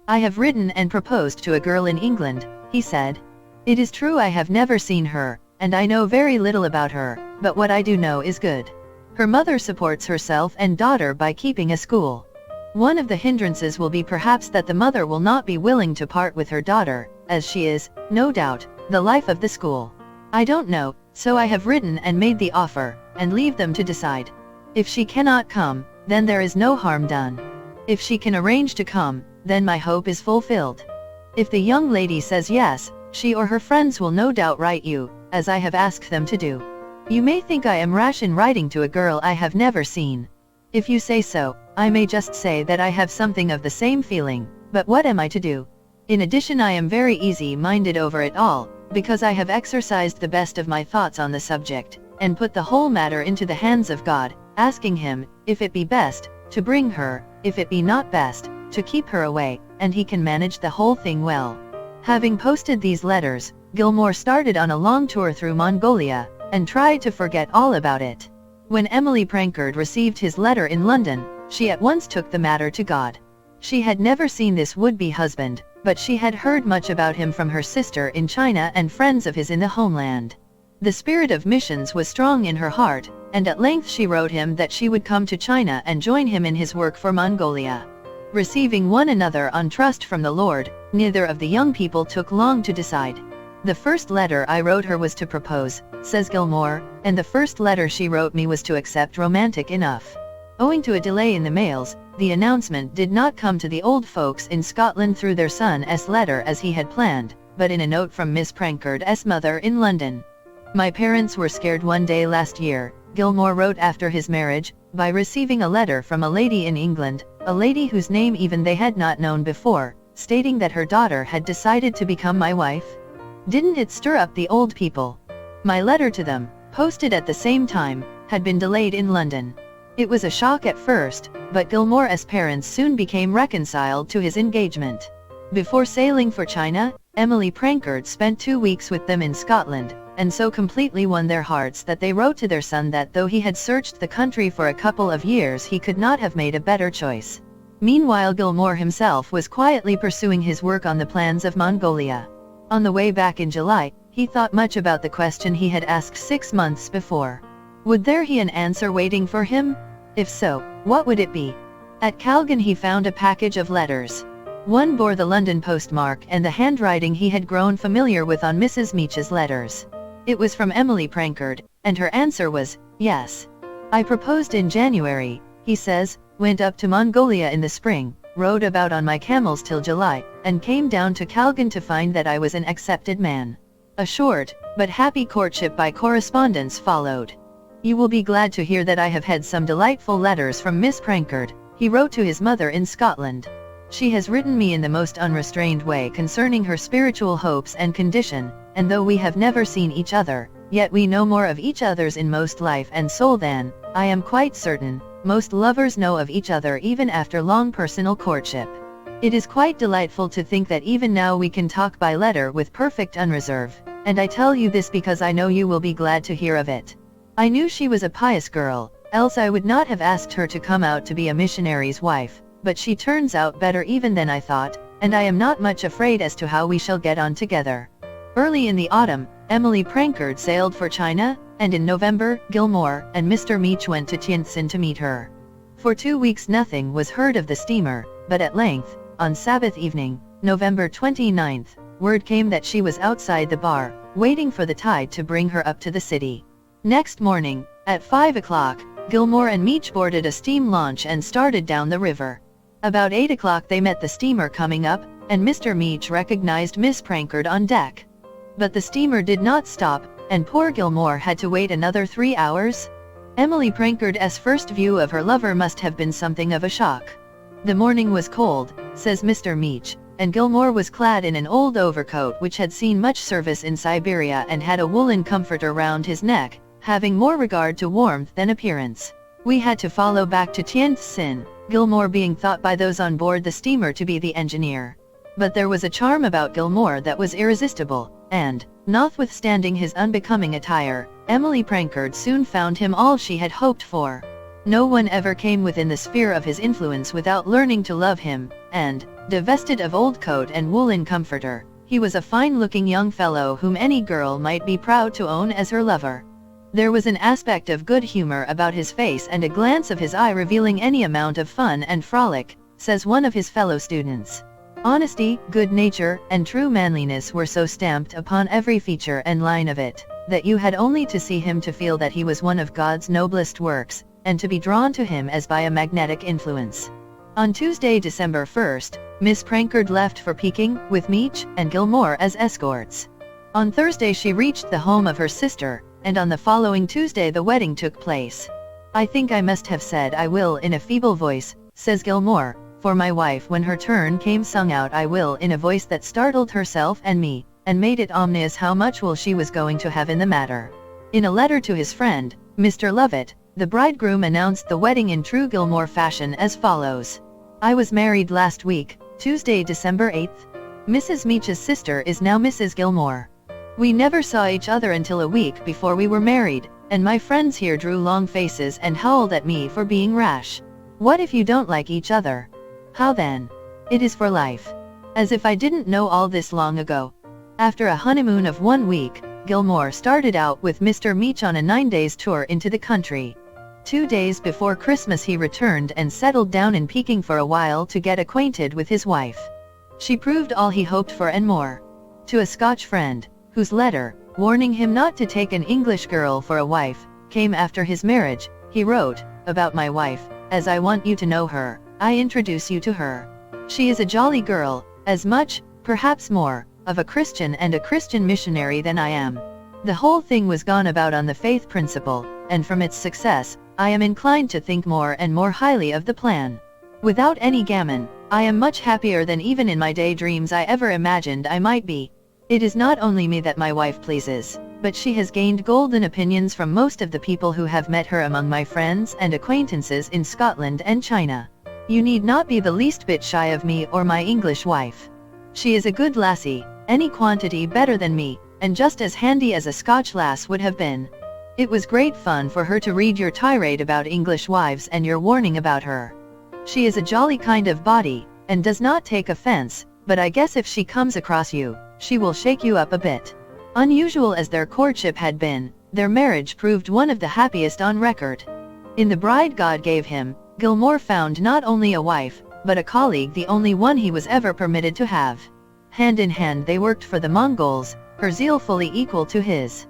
"I have written and proposed to a girl in England," he said. "It is true I have never seen her, and I know very little about her, but what I do know is good. Her mother supports herself and daughter by keeping a school. One of the hindrances will be perhaps that the mother will not be willing to part with her daughter, as she is, no doubt, the life of the school. I don't know, so I have written and made the offer, and leave them to decide. If she cannot come, then there is no harm done. If she can arrange to come, then my hope is fulfilled. If the young lady says yes, she or her friends will no doubt write you, as I have asked them to do. You may think I am rash in writing to a girl I have never seen. If you say so, I may just say that I have something of the same feeling, but what am I to do? In addition, I am very easy-minded over it all, because I have exercised the best of my thoughts on the subject, and put the whole matter into the hands of God, asking him, if it be best, to bring her, if it be not best, to keep her away, and he can manage the whole thing well. Having posted these letters, Gilmore started on a long tour through Mongolia, and tried to forget all about it. When Emily Prankard received his letter in London, she at once took the matter to God. She had never seen this would-be husband, but she had heard much about him from her sister in China and friends of his in the homeland. The spirit of missions was strong in her heart, and at length she wrote him that she would come to China and join him in his work for Mongolia. Receiving one another on trust from the Lord, neither of the young people took long to decide. The first letter I wrote her was to propose, says Gilmore, and the first letter she wrote me was to accept romantic enough. Owing to a delay in the mails, the announcement did not come to the old folks in Scotland through their son's letter as he had planned, but in a note from Miss Prankard's mother in London. My parents were scared one day last year, Gilmore wrote after his marriage, by receiving a letter from a lady in England, a lady whose name even they had not known before, stating that her daughter had decided to become my wife. Didn't it stir up the old people? My letter to them, posted at the same time, had been delayed in London. It was a shock at first, but Gilmore's parents soon became reconciled to his engagement. Before sailing for China, Emily Prankard spent 2 weeks with them in Scotland, and so completely won their hearts that they wrote to their son that though he had searched the country for a couple of years he could not have made a better choice. Meanwhile Gilmore himself was quietly pursuing his work on the plans of Mongolia. On the way back in July, he thought much about the question he had asked 6 months before. Would there be an answer waiting for him? If so, what would it be? At Calgon he found a package of letters. One bore the London postmark and the handwriting he had grown familiar with on Mrs. Meach's letters. It was from Emily Prankard, and her answer was, yes. I proposed in January, he says, went up to Mongolia in the spring, rode about on my camels till July, and came down to Calgon to find that I was an accepted man. A short, but happy courtship by correspondence followed. You will be glad to hear that I have had some delightful letters from Miss Prankard, he wrote to his mother in Scotland. She has written me in the most unrestrained way concerning her spiritual hopes and condition, and though we have never seen each other, yet we know more of each other's inmost life and soul than, I am quite certain, most lovers know of each other even after long personal courtship. It is quite delightful to think that even now we can talk by letter with perfect unreserve, and I tell you this because I know you will be glad to hear of it. I knew she was a pious girl, else I would not have asked her to come out to be a missionary's wife, but she turns out better even than I thought, and I am not much afraid as to how we shall get on together. Early in the autumn, Emily Prankard sailed for China, and in November, Gilmore and Mr. Meach went to Tientsin to meet her. For 2 weeks nothing was heard of the steamer, but at length, on Sabbath evening, November 29th, word came that she was outside the bar, waiting for the tide to bring her up to the city. Next morning, at 5 o'clock, Gilmore and Meach boarded a steam launch and started down the river. About 8 o'clock they met the steamer coming up, and Mr. Meach recognized Miss Prankard on deck. But the steamer did not stop, and poor Gilmore had to wait another 3 hours. Emily Prankard's first view of her lover must have been something of a shock. The morning was cold, says Mr. Meach, and Gilmore was clad in an old overcoat which had seen much service in Siberia and had a woolen comforter round his neck, having more regard to warmth than appearance. We had to follow back to Tientsin, Gilmore being thought by those on board the steamer to be the engineer. But there was a charm about Gilmore that was irresistible, and, notwithstanding his unbecoming attire, Emily Prankard soon found him all she had hoped for. No one ever came within the sphere of his influence without learning to love him, and, divested of old coat and woolen comforter, he was a fine-looking young fellow whom any girl might be proud to own as her lover. There was an aspect of good humor about his face and a glance of his eye revealing any amount of fun and frolic, says one of his fellow students. Honesty, good nature, and true manliness were so stamped upon every feature and line of it, that you had only to see him to feel that he was one of God's noblest works, and to be drawn to him as by a magnetic influence. On Tuesday, December 1st, Miss Prankard left for Peking, with Meach and Gilmore as escorts. On Thursday she reached the home of her sister, and on the following Tuesday the wedding took place. I think I must have said I will in a feeble voice, says Gilmore, for my wife when her turn came sung out I will in a voice that startled herself and me, and made it ominous how much will she was going to have in the matter. In a letter to his friend, Mr. Lovett, the bridegroom announced the wedding in true Gilmore fashion as follows. I was married last week, Tuesday, December 8th. Mrs. Meach's sister is now Mrs. Gilmore. We never saw each other until a week before we were married, and my friends here drew long faces and howled at me for being rash. What if you don't like each other? How then? It is for life. As if I didn't know all this long ago. After a honeymoon of 1 week, Gilmore started out with Mr. Meach on a 9-day tour into the country. 2 days before Christmas he returned and settled down in Peking for a while to get acquainted with his wife. She proved all he hoped for and more. To a Scotch friend, whose letter, warning him not to take an English girl for a wife, came after his marriage, he wrote, "About my wife, as I want you to know her, I introduce you to her. She is a jolly girl, as much, perhaps more, of a Christian and a Christian missionary than I am." The whole thing was gone about on the faith principle, and from its success, I am inclined to think more and more highly of the plan. Without any gammon, I am much happier than even in my daydreams I ever imagined I might be. It is not only me that my wife pleases, but she has gained golden opinions from most of the people who have met her among my friends and acquaintances in Scotland and China. You need not be the least bit shy of me or my English wife. She is a good lassie, any quantity better than me, and just as handy as a Scotch lass would have been. It was great fun for her to read your tirade about English wives and your warning about her. She is a jolly kind of body, and does not take offense, but I guess if she comes across you, she will shake you up a bit. Unusual as their courtship had been, their marriage proved one of the happiest on record. In the bride God gave him, Gilmore found not only a wife, but a colleague, the only one he was ever permitted to have. Hand in hand they worked for the Mongols, her zeal fully equal to his.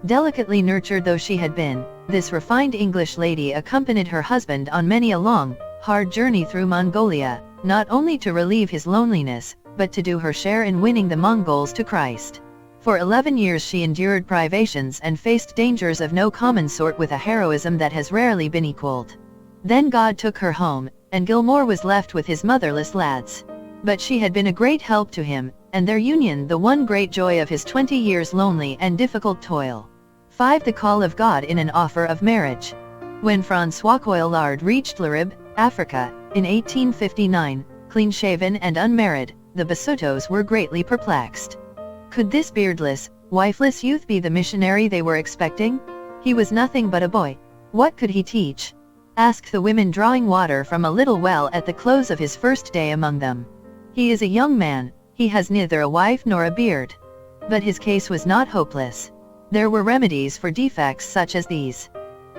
Delicately nurtured though she had been, this refined English lady accompanied her husband on many a long, hard journey through Mongolia, not only to relieve his loneliness, but to do her share in winning the Mongols to Christ. For 11 years she endured privations and faced dangers of no common sort with a heroism that has rarely been equaled. Then God took her home, and Gilmore was left with his motherless lads. But she had been a great help to him, and their union the one great joy of his 20 years' lonely and difficult toil. 5. The call of God in an offer of marriage. When Francois Coillard reached Larib, Africa, in 1859, clean-shaven and unmarried, the Basutos were greatly perplexed. Could this beardless, wifeless youth be the missionary they were expecting? He was nothing but a boy. What could he teach? Asked the women drawing water from a little well at the close of his first day among them. He is a young man, he has neither a wife nor a beard. But his case was not hopeless. There were remedies for defects such as these.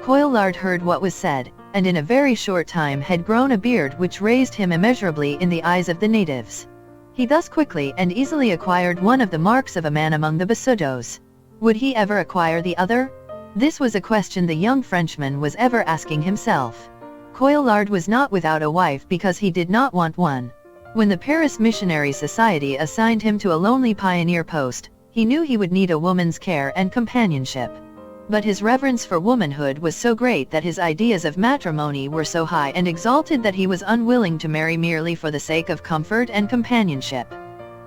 Coillard heard what was said, and in a very short time had grown a beard which raised him immeasurably in the eyes of the natives. He thus quickly and easily acquired one of the marks of a man among the Basutos. Would he ever acquire the other? This was a question the young Frenchman was ever asking himself. Coillard was not without a wife because he did not want one. When the Paris Missionary Society assigned him to a lonely pioneer post, he knew he would need a woman's care and companionship. But his reverence for womanhood was so great that his ideas of matrimony were so high and exalted that he was unwilling to marry merely for the sake of comfort and companionship.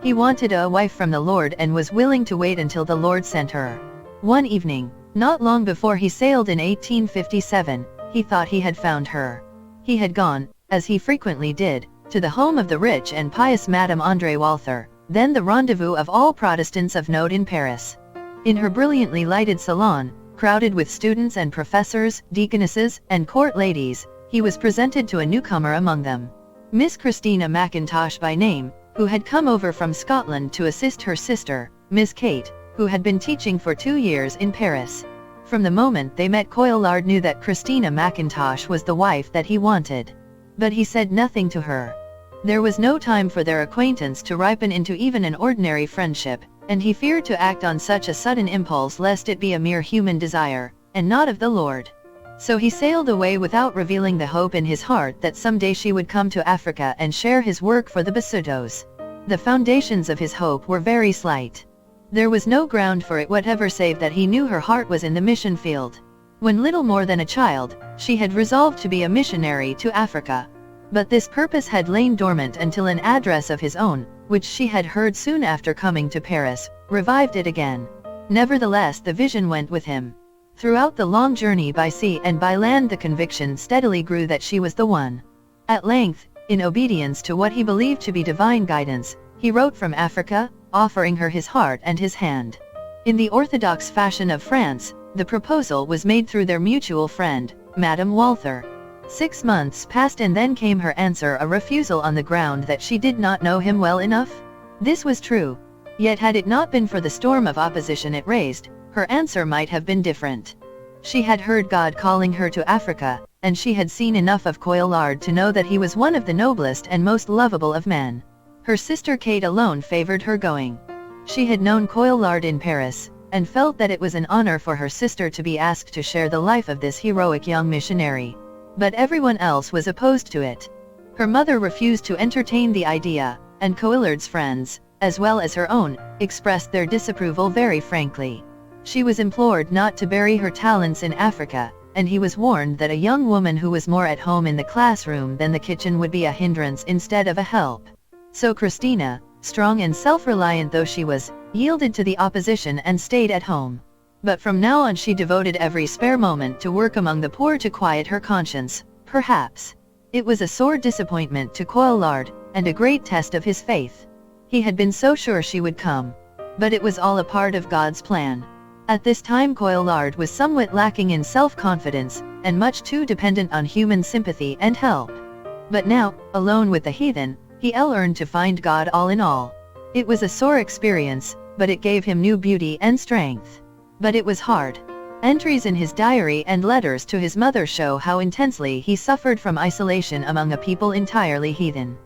He wanted a wife from the Lord and was willing to wait until the Lord sent her. One evening, not long before he sailed in 1857, he thought he had found her. He had gone, as he frequently did, to the home of the rich and pious Madame André Walther, then the rendezvous of all Protestants of note in Paris. In her brilliantly lighted salon, crowded with students and professors, deaconesses, and court ladies, he was presented to a newcomer among them. Miss Christina Mackintosh by name, who had come over from Scotland to assist her sister, Miss Kate, who had been teaching for 2 years in Paris. From the moment they met, Coillard knew that Christina Mackintosh was the wife that he wanted. But he said nothing to her. There was no time for their acquaintance to ripen into even an ordinary friendship, and he feared to act on such a sudden impulse lest it be a mere human desire, and not of the Lord. So he sailed away without revealing the hope in his heart that someday she would come to Africa and share his work for the Basutos. The foundations of his hope were very slight. There was no ground for it whatever save that he knew her heart was in the mission field. When little more than a child, she had resolved to be a missionary to Africa. But this purpose had lain dormant until an address of his own, which she had heard soon after coming to Paris, revived it again. Nevertheless, the vision went with him. Throughout the long journey by sea and by land, the conviction steadily grew that she was the one. At length, In obedience to what he believed to be divine guidance, he wrote from Africa, offering her his heart and his hand. In the orthodox fashion of France, the proposal was made through their mutual friend, Madame Walther. 6 months passed and then came her answer, a refusal on the ground that she did not know him well enough. This was true. Yet had it not been for the storm of opposition it raised, her answer might have been different. She had heard God calling her to Africa, and she had seen enough of Coillard to know that he was one of the noblest and most lovable of men. Her sister Kate alone favored her going. She had known Coillard in Paris, and felt that it was an honor for her sister to be asked to share the life of this heroic young missionary. But everyone else was opposed to it. Her mother refused to entertain the idea, and Coillard's friends, as well as her own, expressed their disapproval very frankly. She was implored not to bury her talents in Africa, and he was warned that a young woman who was more at home in the classroom than the kitchen would be a hindrance instead of a help. So Christina, strong and self-reliant though she was, yielded to the opposition and stayed at home. But from now on she devoted every spare moment to work among the poor to quiet her conscience, perhaps. It was a sore disappointment to Coillard, and a great test of his faith. He had been so sure she would come. But it was all a part of God's plan. At this time Coillard was somewhat lacking in self-confidence, and much too dependent on human sympathy and help. But now, alone with the heathen, he learned to find God all in all. It was a sore experience, but it gave him new beauty and strength. But it was hard. Entries in his diary and letters to his mother show how intensely he suffered from isolation among a people entirely heathen.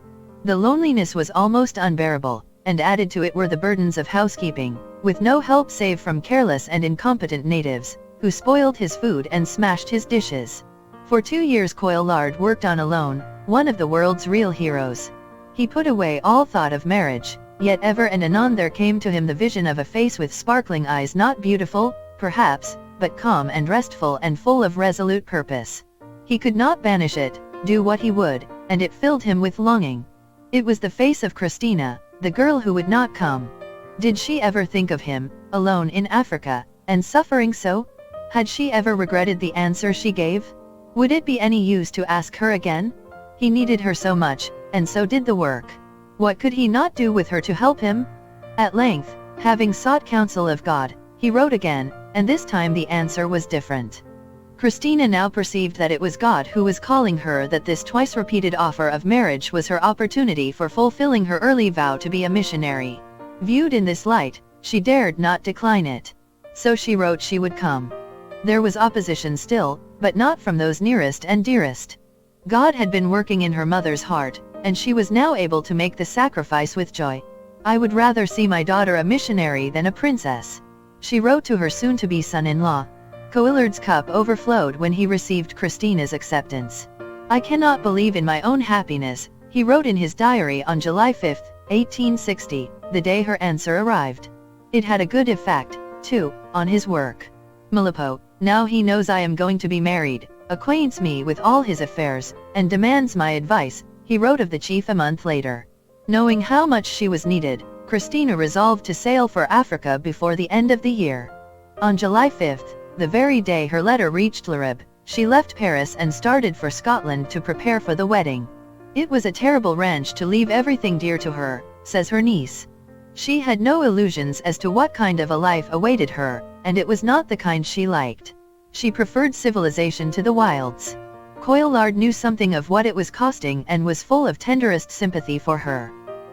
The loneliness was almost unbearable, and added to it were the burdens of housekeeping, with no help save from careless and incompetent natives, who spoiled his food and smashed his dishes. For 2 years Coillard worked on alone, one of the world's real heroes. He put away all thought of marriage, yet ever and anon there came to him the vision of a face with sparkling eyes, not beautiful, perhaps, but calm and restful and full of resolute purpose. He could not banish it, do what he would, and it filled him with longing. It was the face of Christina, the girl who would not come. Did she ever think of him, alone in Africa, and suffering so? Had she ever regretted the answer she gave? Would it be any use to ask her again? He needed her so much, and so did the work. What could he not do with her to help him? At length, having sought counsel of God, he wrote again, and this time the answer was different. Christina now perceived that it was God who was calling her, that this twice-repeated offer of marriage was her opportunity for fulfilling her early vow to be a missionary. Viewed in this light, she dared not decline it. So she wrote she would come. There was opposition still, but not from those nearest and dearest. God had been working in her mother's heart, and she was now able to make the sacrifice with joy. I would rather see my daughter a missionary than a princess, she wrote to her soon-to-be son-in-law. Coillard's cup overflowed when he received Christina's acceptance. I cannot believe in my own happiness, he wrote in his diary on July 5, 1860, the day her answer arrived. It had a good effect, too, on his work. Malipo, now he knows I am going to be married, acquaints me with all his affairs, and demands my advice, he wrote of the chief a month later. Knowing how much she was needed, Christina resolved to sail for Africa before the end of the year. On July 5, the very day her letter reached Leribe, she left Paris and started for Scotland to prepare for the wedding. It was a terrible wrench to leave everything dear to her, says her niece. She had no illusions as to what kind of a life awaited her, and it was not the kind she liked. She preferred civilization to the wilds. Coillard knew something of what it was costing and was full of tenderest sympathy for her.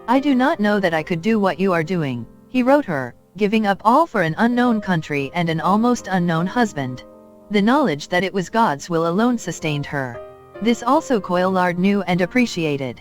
I do not know that I could do what you are doing, he wrote her, giving up all for an unknown country and an almost unknown husband. The knowledge that it was God's will alone sustained her. This also Coillard knew and appreciated.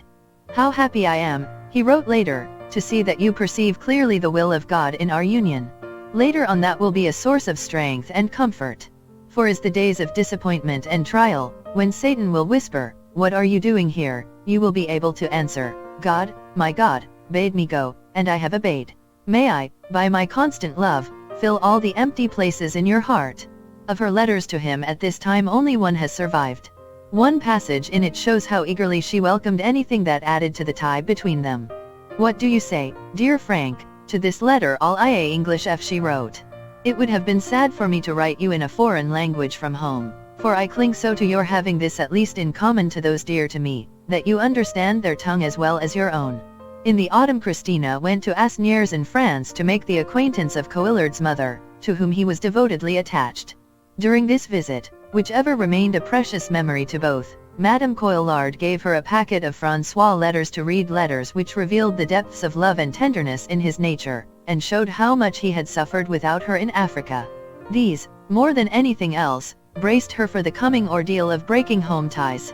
How happy I am, he wrote later, to see that you perceive clearly the will of God in our union. Later on that will be a source of strength and comfort. For as the days of disappointment and trial, when Satan will whisper, "What are you doing here?" you will be able to answer, God, my God, bade me go, and I have obeyed. May I, by my constant love, fill all the empty places in your heart. Of her letters to him at this time only one has survived. One passage in it shows how eagerly she welcomed anything that added to the tie between them. What do you say, dear Frank, to this letter? All IA English F, she wrote. It would have been sad for me to write you in a foreign language from home, for I cling so to your having this at least in common to those dear to me, that you understand their tongue as well as your own. In the autumn Christina went to Asnières in France to make the acquaintance of Coillard's mother, to whom he was devotedly attached. During this visit, which ever remained a precious memory to both, Madame Coillard gave her a packet of François letters to read, letters which revealed the depths of love and tenderness in his nature, and showed how much he had suffered without her in Africa. These, more than anything else, braced her for the coming ordeal of breaking home ties.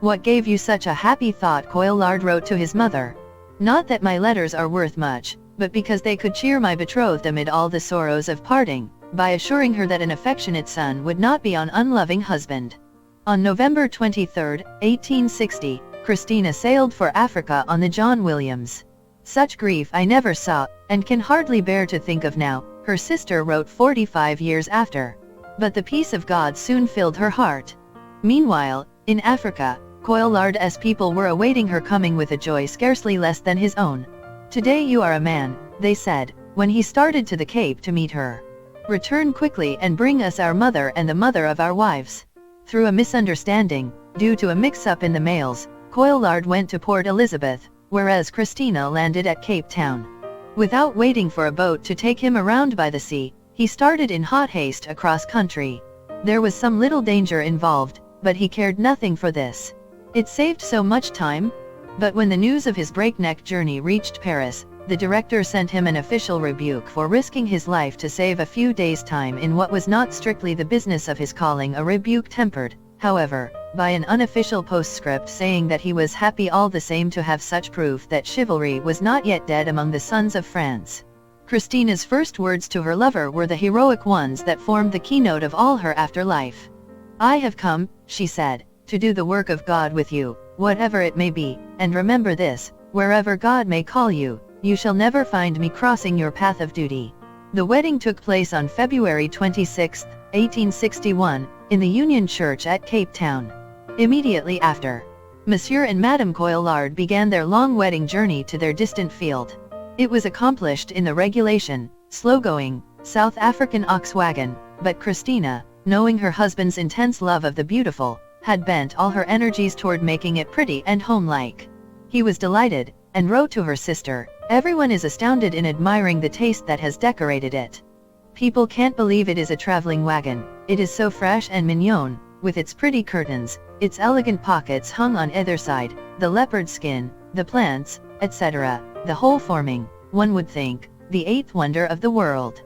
"What gave you such a happy thought?" Coillard wrote to his mother. "Not that my letters are worth much, but because they could cheer my betrothed amid all the sorrows of parting, by assuring her that an affectionate son would not be an unloving husband." On November 23, 1860, Christina sailed for Africa on the John Williams. "Such grief I never saw, and can hardly bear to think of now," her sister wrote 45 years after. But the peace of God soon filled her heart. Meanwhile, in Africa, Coillard's people were awaiting her coming with a joy scarcely less than his own. "Today you are a man," they said, when he started to the Cape to meet her. "Return quickly and bring us our mother and the mother of our wives." Through a misunderstanding, due to a mix-up in the mails, Coillard went to Port Elizabeth, whereas Christina landed at Cape Town. Without waiting for a boat to take him around by the sea, he started in hot haste across country. There was some little danger involved, but he cared nothing for this. It saved so much time. But when the news of his breakneck journey reached Paris, the director sent him an official rebuke for risking his life to save a few days' time in what was not strictly the business of his calling, a rebuke tempered, however, by an unofficial postscript saying that he was happy all the same to have such proof that chivalry was not yet dead among the sons of France. Christina's first words to her lover were the heroic ones that formed the keynote of all her afterlife. "I have come," she said, "to do the work of God with you, whatever it may be, and remember this, wherever God may call you, you shall never find me crossing your path of duty." The wedding took place on February 26, 1861, in the Union Church at Cape Town. Immediately after, Monsieur and Madame Coillard began their long wedding journey to their distant field. It was accomplished in the regulation, slow-going, South African ox wagon, but Christina, knowing her husband's intense love of the beautiful, had bent all her energies toward making it pretty and homelike. He was delighted, and wrote to her sister, "Everyone is astounded in admiring the taste that has decorated it. People can't believe it is a traveling wagon, it is so fresh and mignon, with its pretty curtains, its elegant pockets hung on either side, the leopard skin, the plants, etc., the whole forming, one would think, the eighth wonder of the world."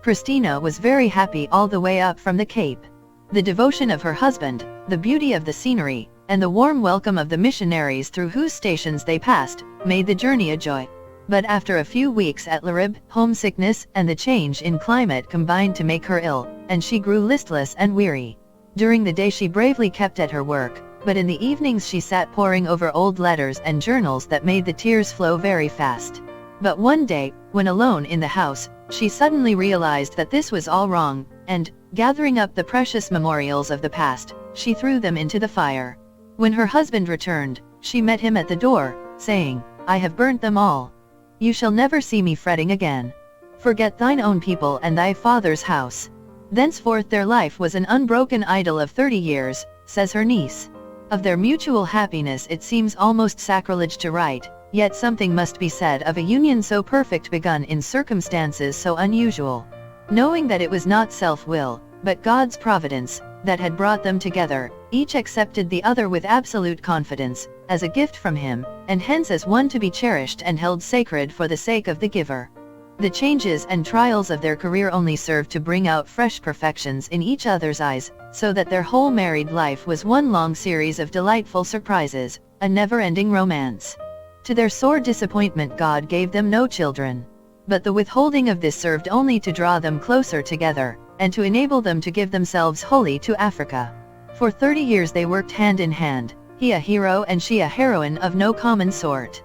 Christina was very happy all the way up from the Cape. The devotion of her husband, the beauty of the scenery, and the warm welcome of the missionaries through whose stations they passed, made the journey a joy. But after a few weeks at Laribe, homesickness and the change in climate combined to make her ill, and she grew listless and weary. During the day she bravely kept at her work, but in the evenings she sat poring over old letters and journals that made the tears flow very fast. But one day, when alone in the house, she suddenly realized that this was all wrong, and, gathering up the precious memorials of the past, she threw them into the fire. When her husband returned, she met him at the door, saying, "I have burnt them all. You shall never see me fretting again. Forget thine own people and thy father's house." Thenceforth their life was an unbroken idyll of 30 years, says her niece. Of their mutual happiness it seems almost sacrilege to write, yet something must be said of a union so perfect begun in circumstances so unusual. Knowing that it was not self-will, but God's providence, that had brought them together, each accepted the other with absolute confidence, as a gift from him, and hence as one to be cherished and held sacred for the sake of the giver. The changes and trials of their career only served to bring out fresh perfections in each other's eyes, so that their whole married life was one long series of delightful surprises, a never-ending romance. To their sore disappointment God gave them no children. But the withholding of this served only to draw them closer together, and to enable them to give themselves wholly to Africa. For 30 years they worked hand in hand, he a hero and she a heroine of no common sort.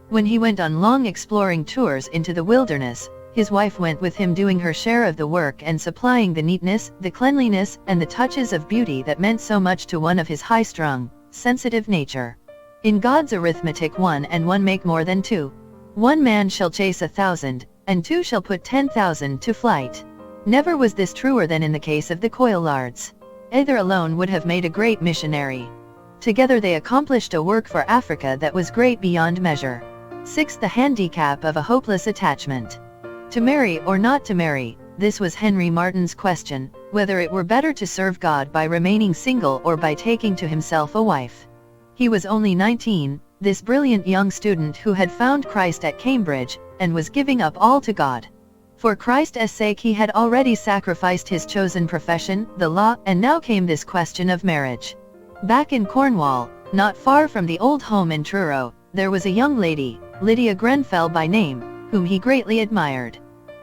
When he went on long exploring tours into the wilderness, his wife went with him doing her share of the work and supplying the neatness, the cleanliness, and the touches of beauty that meant so much to one of his high-strung, sensitive nature. In God's arithmetic 1 and 1 make more than 2. One man shall chase 1,000, and 2 shall put 10,000 to flight. Never was this truer than in the case of the Coillards. Either alone would have made a great missionary. Together they accomplished a work for Africa that was great beyond measure. 6. The handicap of a hopeless attachment. To marry or not to marry, this was Henry Martyn's question, whether it were better to serve God by remaining single or by taking to himself a wife. He was only 19, this brilliant young student who had found Christ at Cambridge, and was giving up all to God. For Christ's sake he had already sacrificed his chosen profession, the law, and now came this question of marriage. Back in Cornwall, not far from the old home in Truro, there was a young lady, Lydia Grenfell by name, whom he greatly admired.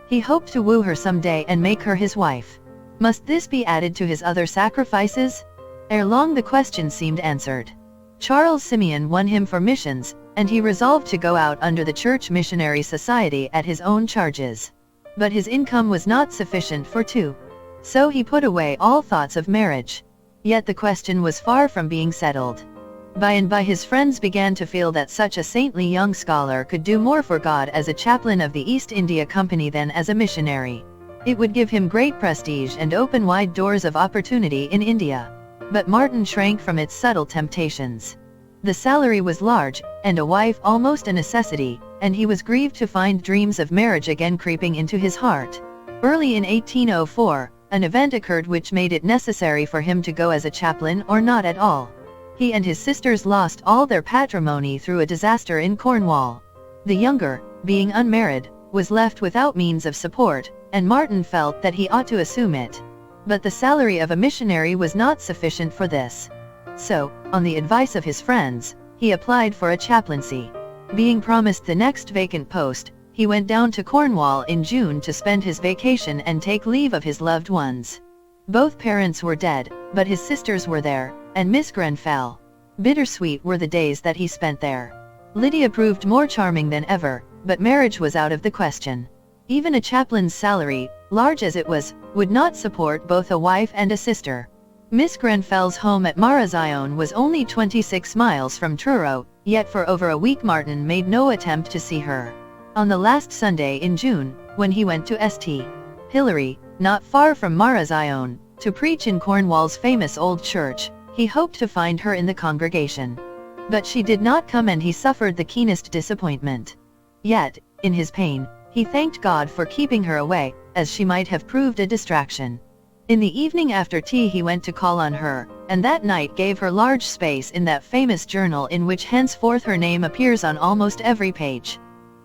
He hoped to woo her someday and make her his wife. Must this be added to his other sacrifices? Ere long the question seemed answered. Charles Simeon won him for missions, and he resolved to go out under the Church Missionary Society at his own charges. But his income was not sufficient for two. So he put away all thoughts of marriage. Yet the question was far from being settled. By and by his friends began to feel that such a saintly young scholar could do more for God as a chaplain of the East India Company than as a missionary. It would give him great prestige and open wide doors of opportunity in India. But Martyn shrank from its subtle temptations. The salary was large, and a wife almost a necessity, and he was grieved to find dreams of marriage again creeping into his heart. Early in 1804, an event occurred which made it necessary for him to go as a chaplain or not at all. He and his sisters lost all their patrimony through a disaster in Cornwall. The younger, being unmarried, was left without means of support, and Martyn felt that he ought to assume it. But the salary of a missionary was not sufficient for this. So, on the advice of his friends, he applied for a chaplaincy. Being promised the next vacant post, he went down to Cornwall in June to spend his vacation and take leave of his loved ones. Both parents were dead, but his sisters were there, and Miss Grenfell. Bittersweet were the days that he spent there. Lydia proved more charming than ever, but marriage was out of the question. Even a chaplain's salary, large as it was, would not support both a wife and a sister. Miss Grenfell's home at Marazion was only 26 miles from Truro, yet for over a week Martyn made no attempt to see her. On the last Sunday in June, when he went to St. Hilary, not far from Marazion, to preach in Cornwall's famous old church, he hoped to find her in the congregation. But she did not come and he suffered the keenest disappointment. Yet, in his pain, he thanked God for keeping her away, as she might have proved a distraction. In the evening after tea he went to call on her, and that night gave her large space in that famous journal in which henceforth her name appears on almost every page.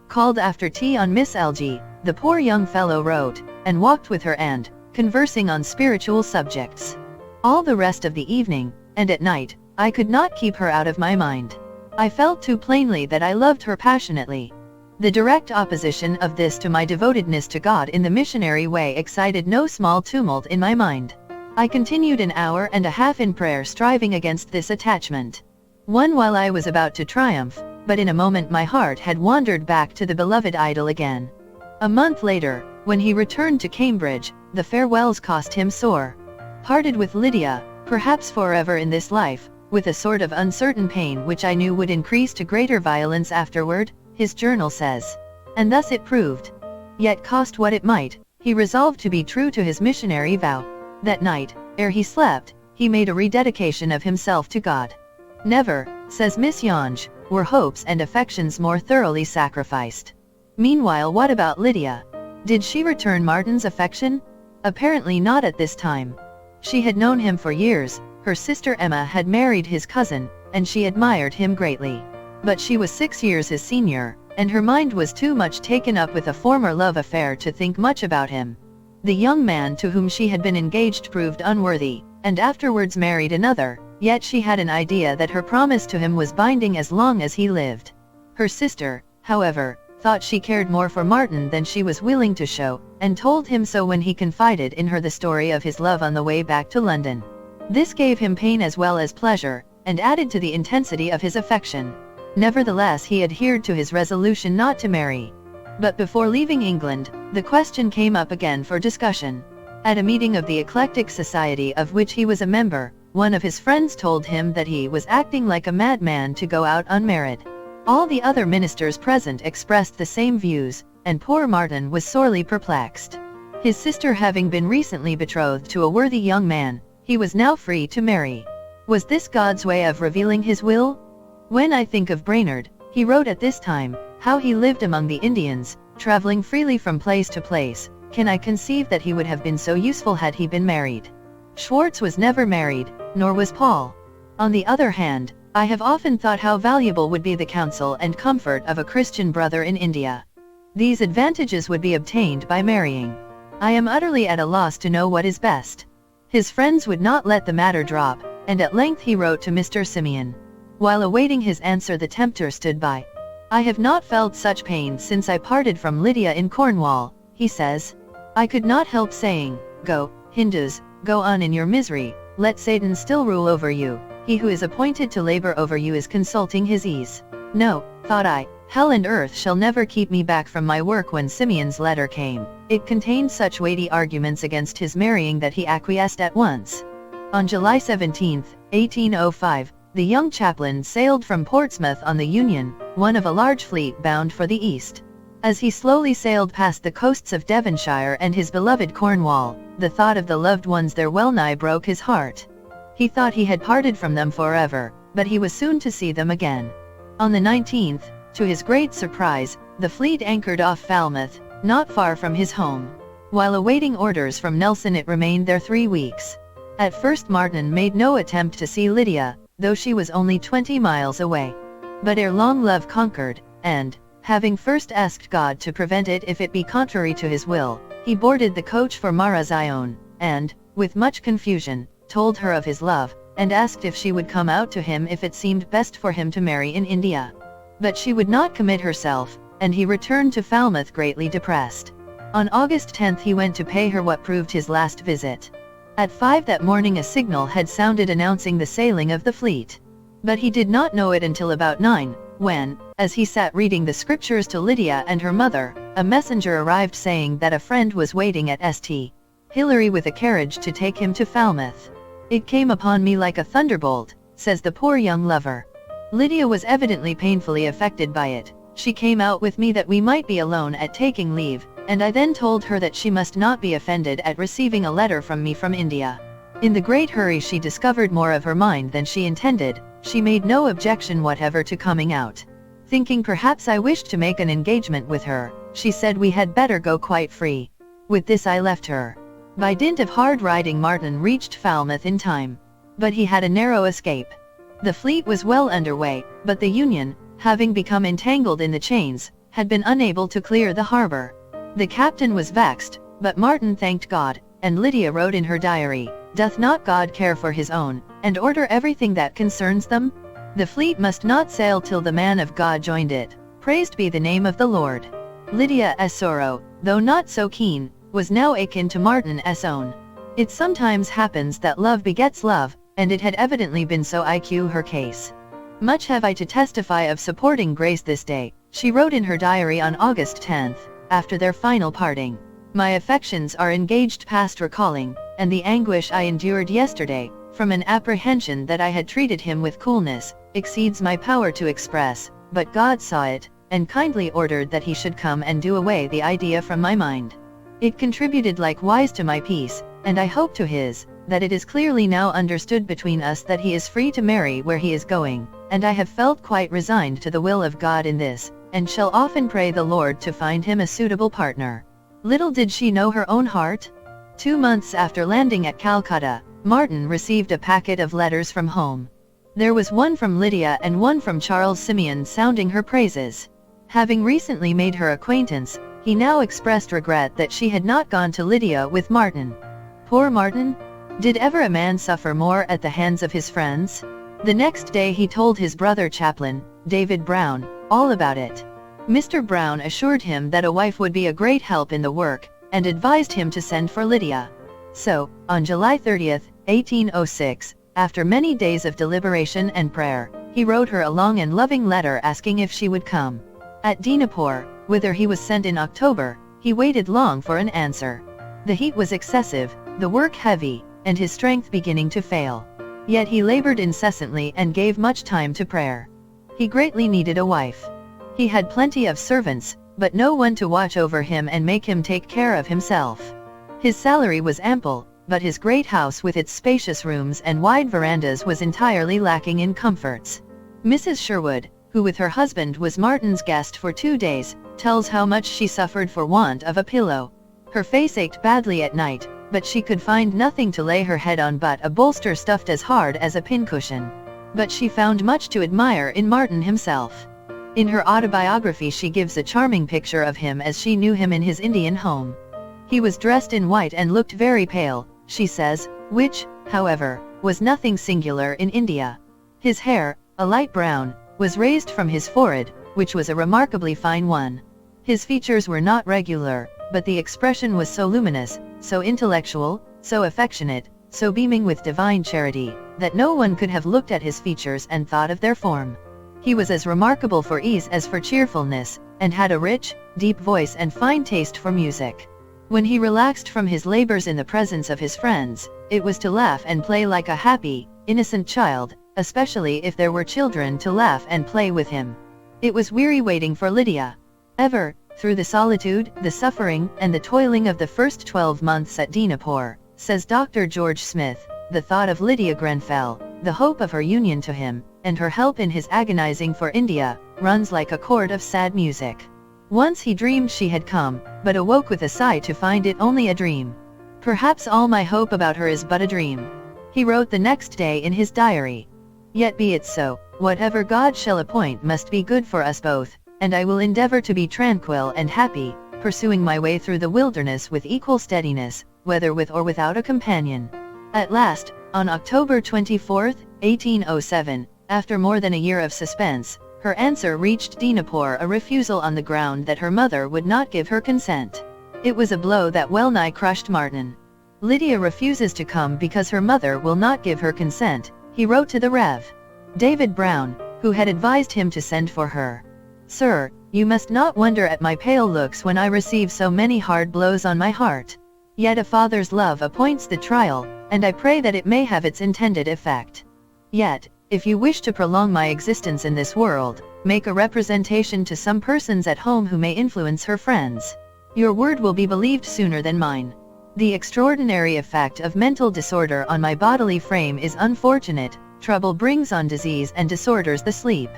Called after tea on Miss L.G., the poor young fellow wrote, and walked with her and, conversing on spiritual subjects. All the rest of the evening, and at night, I could not keep her out of my mind. I felt too plainly that I loved her passionately. The direct opposition of this to my devotedness to God in the missionary way excited no small tumult in my mind. I continued an hour and a half in prayer striving against this attachment. One while I was about to triumph, but in a moment my heart had wandered back to the beloved idol again. A month later, when he returned to Cambridge, the farewells cost him sore. Parted with Lydia, perhaps forever in this life, with a sort of uncertain pain which I knew would increase to greater violence afterward, his journal says. And thus it proved. Yet cost what it might, he resolved to be true to his missionary vow. That night, ere he slept, he made a rededication of himself to God. Never, says Miss Yonge, were hopes and affections more thoroughly sacrificed. Meanwhile, what about Lydia? Did she return Martyn's affection? Apparently not at this time. She had known him for years, her sister Emma had married his cousin, and she admired him greatly. But she was 6 years his senior, and her mind was too much taken up with a former love affair to think much about him. The young man to whom she had been engaged proved unworthy, and afterwards married another, yet she had an idea that her promise to him was binding as long as he lived. Her sister, however, thought she cared more for Martyn than she was willing to show, and told him so when he confided in her the story of his love on the way back to London. This gave him pain as well as pleasure, and added to the intensity of his affection. Nevertheless, he adhered to his resolution not to marry. But before leaving England, the question came up again for discussion. At a meeting of the Eclectic Society of which he was a member, one of his friends told him that he was acting like a madman to go out unmarried. All the other ministers present expressed the same views, and poor Martyn was sorely perplexed. His sister having been recently betrothed to a worthy young man, he was now free to marry. Was this God's way of revealing his will? When I think of Brainerd, he wrote at this time, how he lived among the Indians, traveling freely from place to place, can I conceive that he would have been so useful had he been married? Schwartz was never married, nor was Paul. On the other hand, I have often thought how valuable would be the counsel and comfort of a Christian brother in India. These advantages would be obtained by marrying. I am utterly at a loss to know what is best. His friends would not let the matter drop, and at length he wrote to Mr. Simeon. While awaiting his answer, the tempter stood by. I have not felt such pain since I parted from Lydia in Cornwall, he says. I could not help saying, Go, Hindus, go on in your misery, let Satan still rule over you, he who is appointed to labor over you is consulting his ease. No, thought I, hell and earth shall never keep me back from my work. When Simeon's letter came, it contained such weighty arguments against his marrying that he acquiesced at once. On July 17, 1805, the young chaplain sailed from Portsmouth on the Union, one of a large fleet bound for the east. As he slowly sailed past the coasts of Devonshire and his beloved Cornwall, the thought of the loved ones there well-nigh broke his heart. He thought he had parted from them forever, but he was soon to see them again. On the 19th, to his great surprise, the fleet anchored off Falmouth, not far from his home. While awaiting orders from Nelson, it remained there 3 weeks. At first Martin made no attempt to see Lydia, though she was only 20 miles away. But ere long love conquered, and, having first asked God to prevent it if it be contrary to his will, he boarded the coach for Marazion, and, with much confusion, told her of his love, and asked if she would come out to him if it seemed best for him to marry in India. But she would not commit herself, and he returned to Falmouth greatly depressed. On August 10 he went to pay her what proved his last visit. At 5 that morning a signal had sounded announcing the sailing of the fleet. But he did not know it until about 9, when, as he sat reading the scriptures to Lydia and her mother, a messenger arrived saying that a friend was waiting at St. Hilary with a carriage to take him to Falmouth. It came upon me like a thunderbolt, says the poor young lover. Lydia was evidently painfully affected by it. She came out with me that we might be alone at taking leave, and I then told her that she must not be offended at receiving a letter from me from India. In the great hurry she discovered more of her mind than she intended. She made no objection whatever to coming out. Thinking perhaps I wished to make an engagement with her, she said we had better go quite free. With this I left her. By dint of hard riding Martin reached Falmouth in time. But he had a narrow escape. The fleet was well underway, but the Union, having become entangled in the chains, had been unable to clear the harbor. The captain was vexed, but Martin thanked God, and Lydia wrote in her diary, Doth not God care for his own, and order everything that concerns them? The fleet must not sail till the man of God joined it. Praised be the name of the Lord. Lydia's sorrow, though not so keen, was now akin to Martin's own. It sometimes happens that love begets love, and it had evidently been so in her case. Much have I to testify of supporting Grace this day, she wrote in her diary on August 10, after their final parting. My affections are engaged past recalling, and the anguish I endured yesterday, from an apprehension that I had treated him with coolness, exceeds my power to express, but God saw it, and kindly ordered that he should come and do away the idea from my mind. It contributed likewise to my peace, and I hope to his, that it is clearly now understood between us that he is free to marry where he is going, and I have felt quite resigned to the will of God in this, and shall often pray the Lord to find him a suitable partner. Little did she know her own heart. 2 months after landing at Calcutta, Martin received a packet of letters from home. There was one from Lydia and one from Charles Simeon sounding her praises. Having recently made her acquaintance, he now expressed regret that she had not gone to Lydia with Martin. Poor Martin! Did ever a man suffer more at the hands of his friends? The next day he told his brother chaplain, David Brown, all about it. Mr. Brown assured him that a wife would be a great help in the work, and advised him to send for Lydia. So, on July 30, 1806, after many days of deliberation and prayer, he wrote her a long and loving letter asking if she would come. At Dinapore, whither he was sent in October, he waited long for an answer. The heat was excessive, the work heavy, and his strength beginning to fail. Yet he labored incessantly and gave much time to prayer. He greatly needed a wife. He had plenty of servants, but no one to watch over him and make him take care of himself. His salary was ample, but his great house with its spacious rooms and wide verandas was entirely lacking in comforts. Mrs. Sherwood, who with her husband was Martin's guest for 2 days, tells how much she suffered for want of a pillow. Her face ached badly at night, but she could find nothing to lay her head on but a bolster stuffed as hard as a pincushion. But she found much to admire in Martin himself. In her autobiography she gives a charming picture of him as she knew him in his Indian home. He was dressed in white and looked very pale, she says, which, however, was nothing singular in India. His hair, a light brown, was raised from his forehead, which was a remarkably fine one. His features were not regular, but the expression was so luminous, so intellectual, so affectionate, so beaming with divine charity, that no one could have looked at his features and thought of their form. He was as remarkable for ease as for cheerfulness, and had a rich, deep voice and fine taste for music. When he relaxed from his labors in the presence of his friends, it was to laugh and play like a happy, innocent child, especially if there were children to laugh and play with him. It was weary waiting for Lydia. Ever, through the solitude, the suffering, and the toiling of the first 12 months at Dinapore, says Dr. George Smith, the thought of Lydia Grenfell, the hope of her union to him, and her help in his agonizing for India, runs like a chord of sad music. Once he dreamed she had come, but awoke with a sigh to find it only a dream. Perhaps all my hope about her is but a dream, he wrote the next day in his diary. Yet be it so, whatever God shall appoint must be good for us both, and I will endeavor to be tranquil and happy, pursuing my way through the wilderness with equal steadiness, whether with or without a companion. At last, on October 24, 1807, after more than a year of suspense, her answer reached Dinapore, a refusal on the ground that her mother would not give her consent. It was a blow that well-nigh crushed Martin. Lydia refuses to come because her mother will not give her consent, he wrote to the Rev. David Brown, who had advised him to send for her. Sir, you must not wonder at my pale looks when I receive so many hard blows on my heart. Yet a father's love appoints the trial, and I pray that it may have its intended effect. Yet, if you wish to prolong my existence in this world, make a representation to some persons at home who may influence her friends. Your word will be believed sooner than mine. The extraordinary effect of mental disorder on my bodily frame is unfortunate. Trouble brings on disease and disorders the sleep.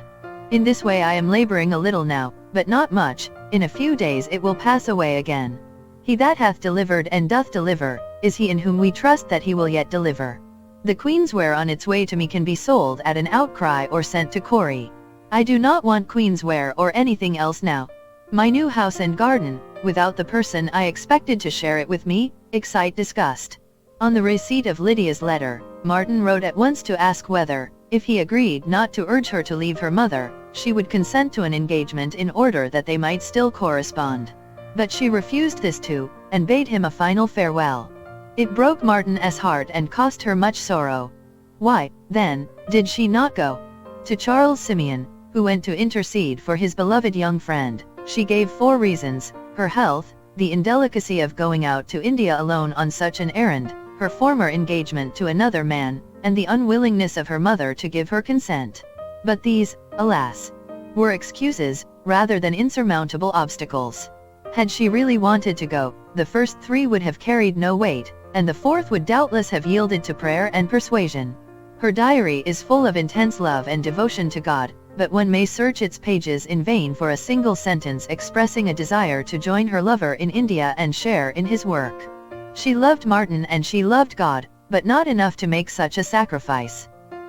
In this way I am laboring a little now, but not much. In a few days it will pass away again. He that hath delivered and doth deliver, is he in whom we trust that he will yet deliver. The Queensware on its way to me can be sold at an outcry or sent to Corrie. I do not want Queensware or anything else now. My new house and garden, without the person I expected to share it with me, excite disgust. On the receipt of Lydia's letter, Martin wrote at once to ask whether, if he agreed not to urge her to leave her mother, she would consent to an engagement in order that they might still correspond. But she refused this too, and bade him a final farewell. It broke Martin's heart and cost her much sorrow. Why, then, did she not go? To Charles Simeon, who went to intercede for his beloved young friend, she gave 4 reasons: her health, the indelicacy of going out to India alone on such an errand, her former engagement to another man, and the unwillingness of her mother to give her consent. But these, alas, were excuses, rather than insurmountable obstacles. Had she really wanted to go, the first 3 would have carried no weight, and the 4th would doubtless have yielded to prayer and persuasion. Her diary is full of intense love and devotion to God, but one may search its pages in vain for a single sentence expressing a desire to join her lover in India and share in his work. She loved Martin and she loved God, but not enough to make such a sacrifice.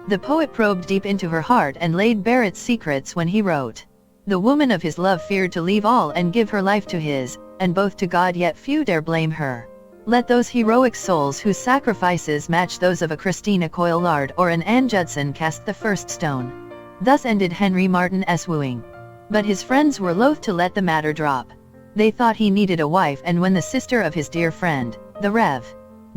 The poet probed deep into her heart and laid bare its secrets when he wrote, "The woman of his love feared to leave all and give her life to his, and both to God yet few dare blame her. Let those heroic souls whose sacrifices match those of a Christina Coillard or an Anne Judson cast the first stone." Thus ended Henry Martin's wooing. But his friends were loath to let the matter drop. They thought he needed a wife, and when the sister of his dear friend, the Rev.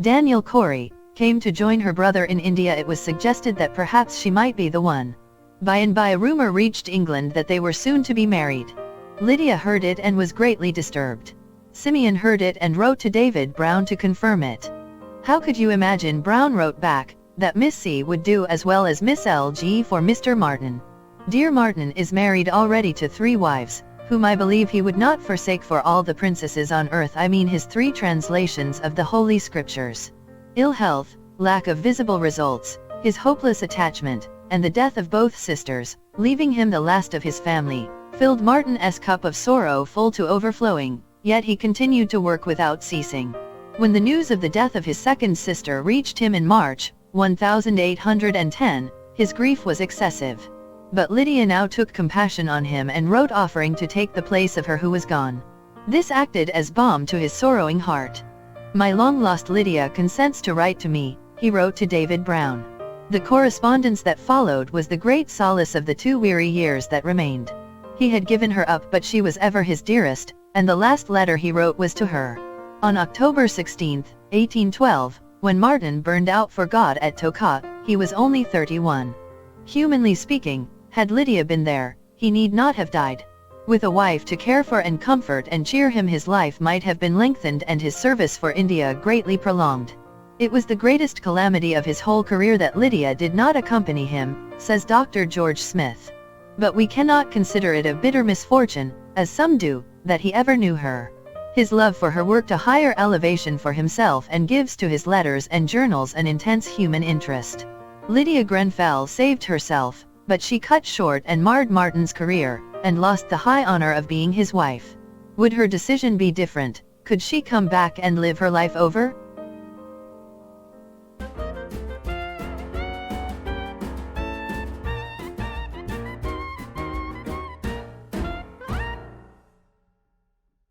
Daniel Corrie, came to join her brother in India, it was suggested that perhaps she might be the one. By and by a rumor reached England that they were soon to be married. Lydia heard it and was greatly disturbed. Simeon heard it and wrote to David Brown to confirm it. "How could you imagine," Brown wrote back, "that Miss C would do as well as Miss L.G. for Mr. Martin? Dear Martin is married already to 3 wives, whom I believe he would not forsake for all the princesses on earth, I mean his 3 translations of the Holy Scriptures. Ill health, lack of visible results, his hopeless attachment, and the death of both sisters, leaving him the last of his family, filled Martin's cup of sorrow full to overflowing, yet he continued to work without ceasing. When the news of the death of his second sister reached him in March 1810, his grief was excessive. But Lydia now took compassion on him and wrote offering to take the place of her who was gone. This acted as balm to his sorrowing heart. "My long-lost Lydia consents to write to me," he wrote to David Brown. The correspondence that followed was the great solace of the 2 weary years that remained. He had given her up, but she was ever his dearest, and the last letter he wrote was to her. On October 16, 1812, when Martin burned out for God at Tokat, he was only 31. Humanly speaking, had Lydia been there, he need not have died. With a wife to care for and comfort and cheer him, his life might have been lengthened and his service for India greatly prolonged. It was the greatest calamity of his whole career that Lydia did not accompany him, says Dr. George Smith. But we cannot consider it a bitter misfortune, as some do, that he ever knew her. His love for her worked a higher elevation for himself and gives to his letters and journals an intense human interest. Lydia Grenfell saved herself, but she cut short and marred Martin's career, and lost the high honor of being his wife. Would her decision be different? Could she come back and live her life over?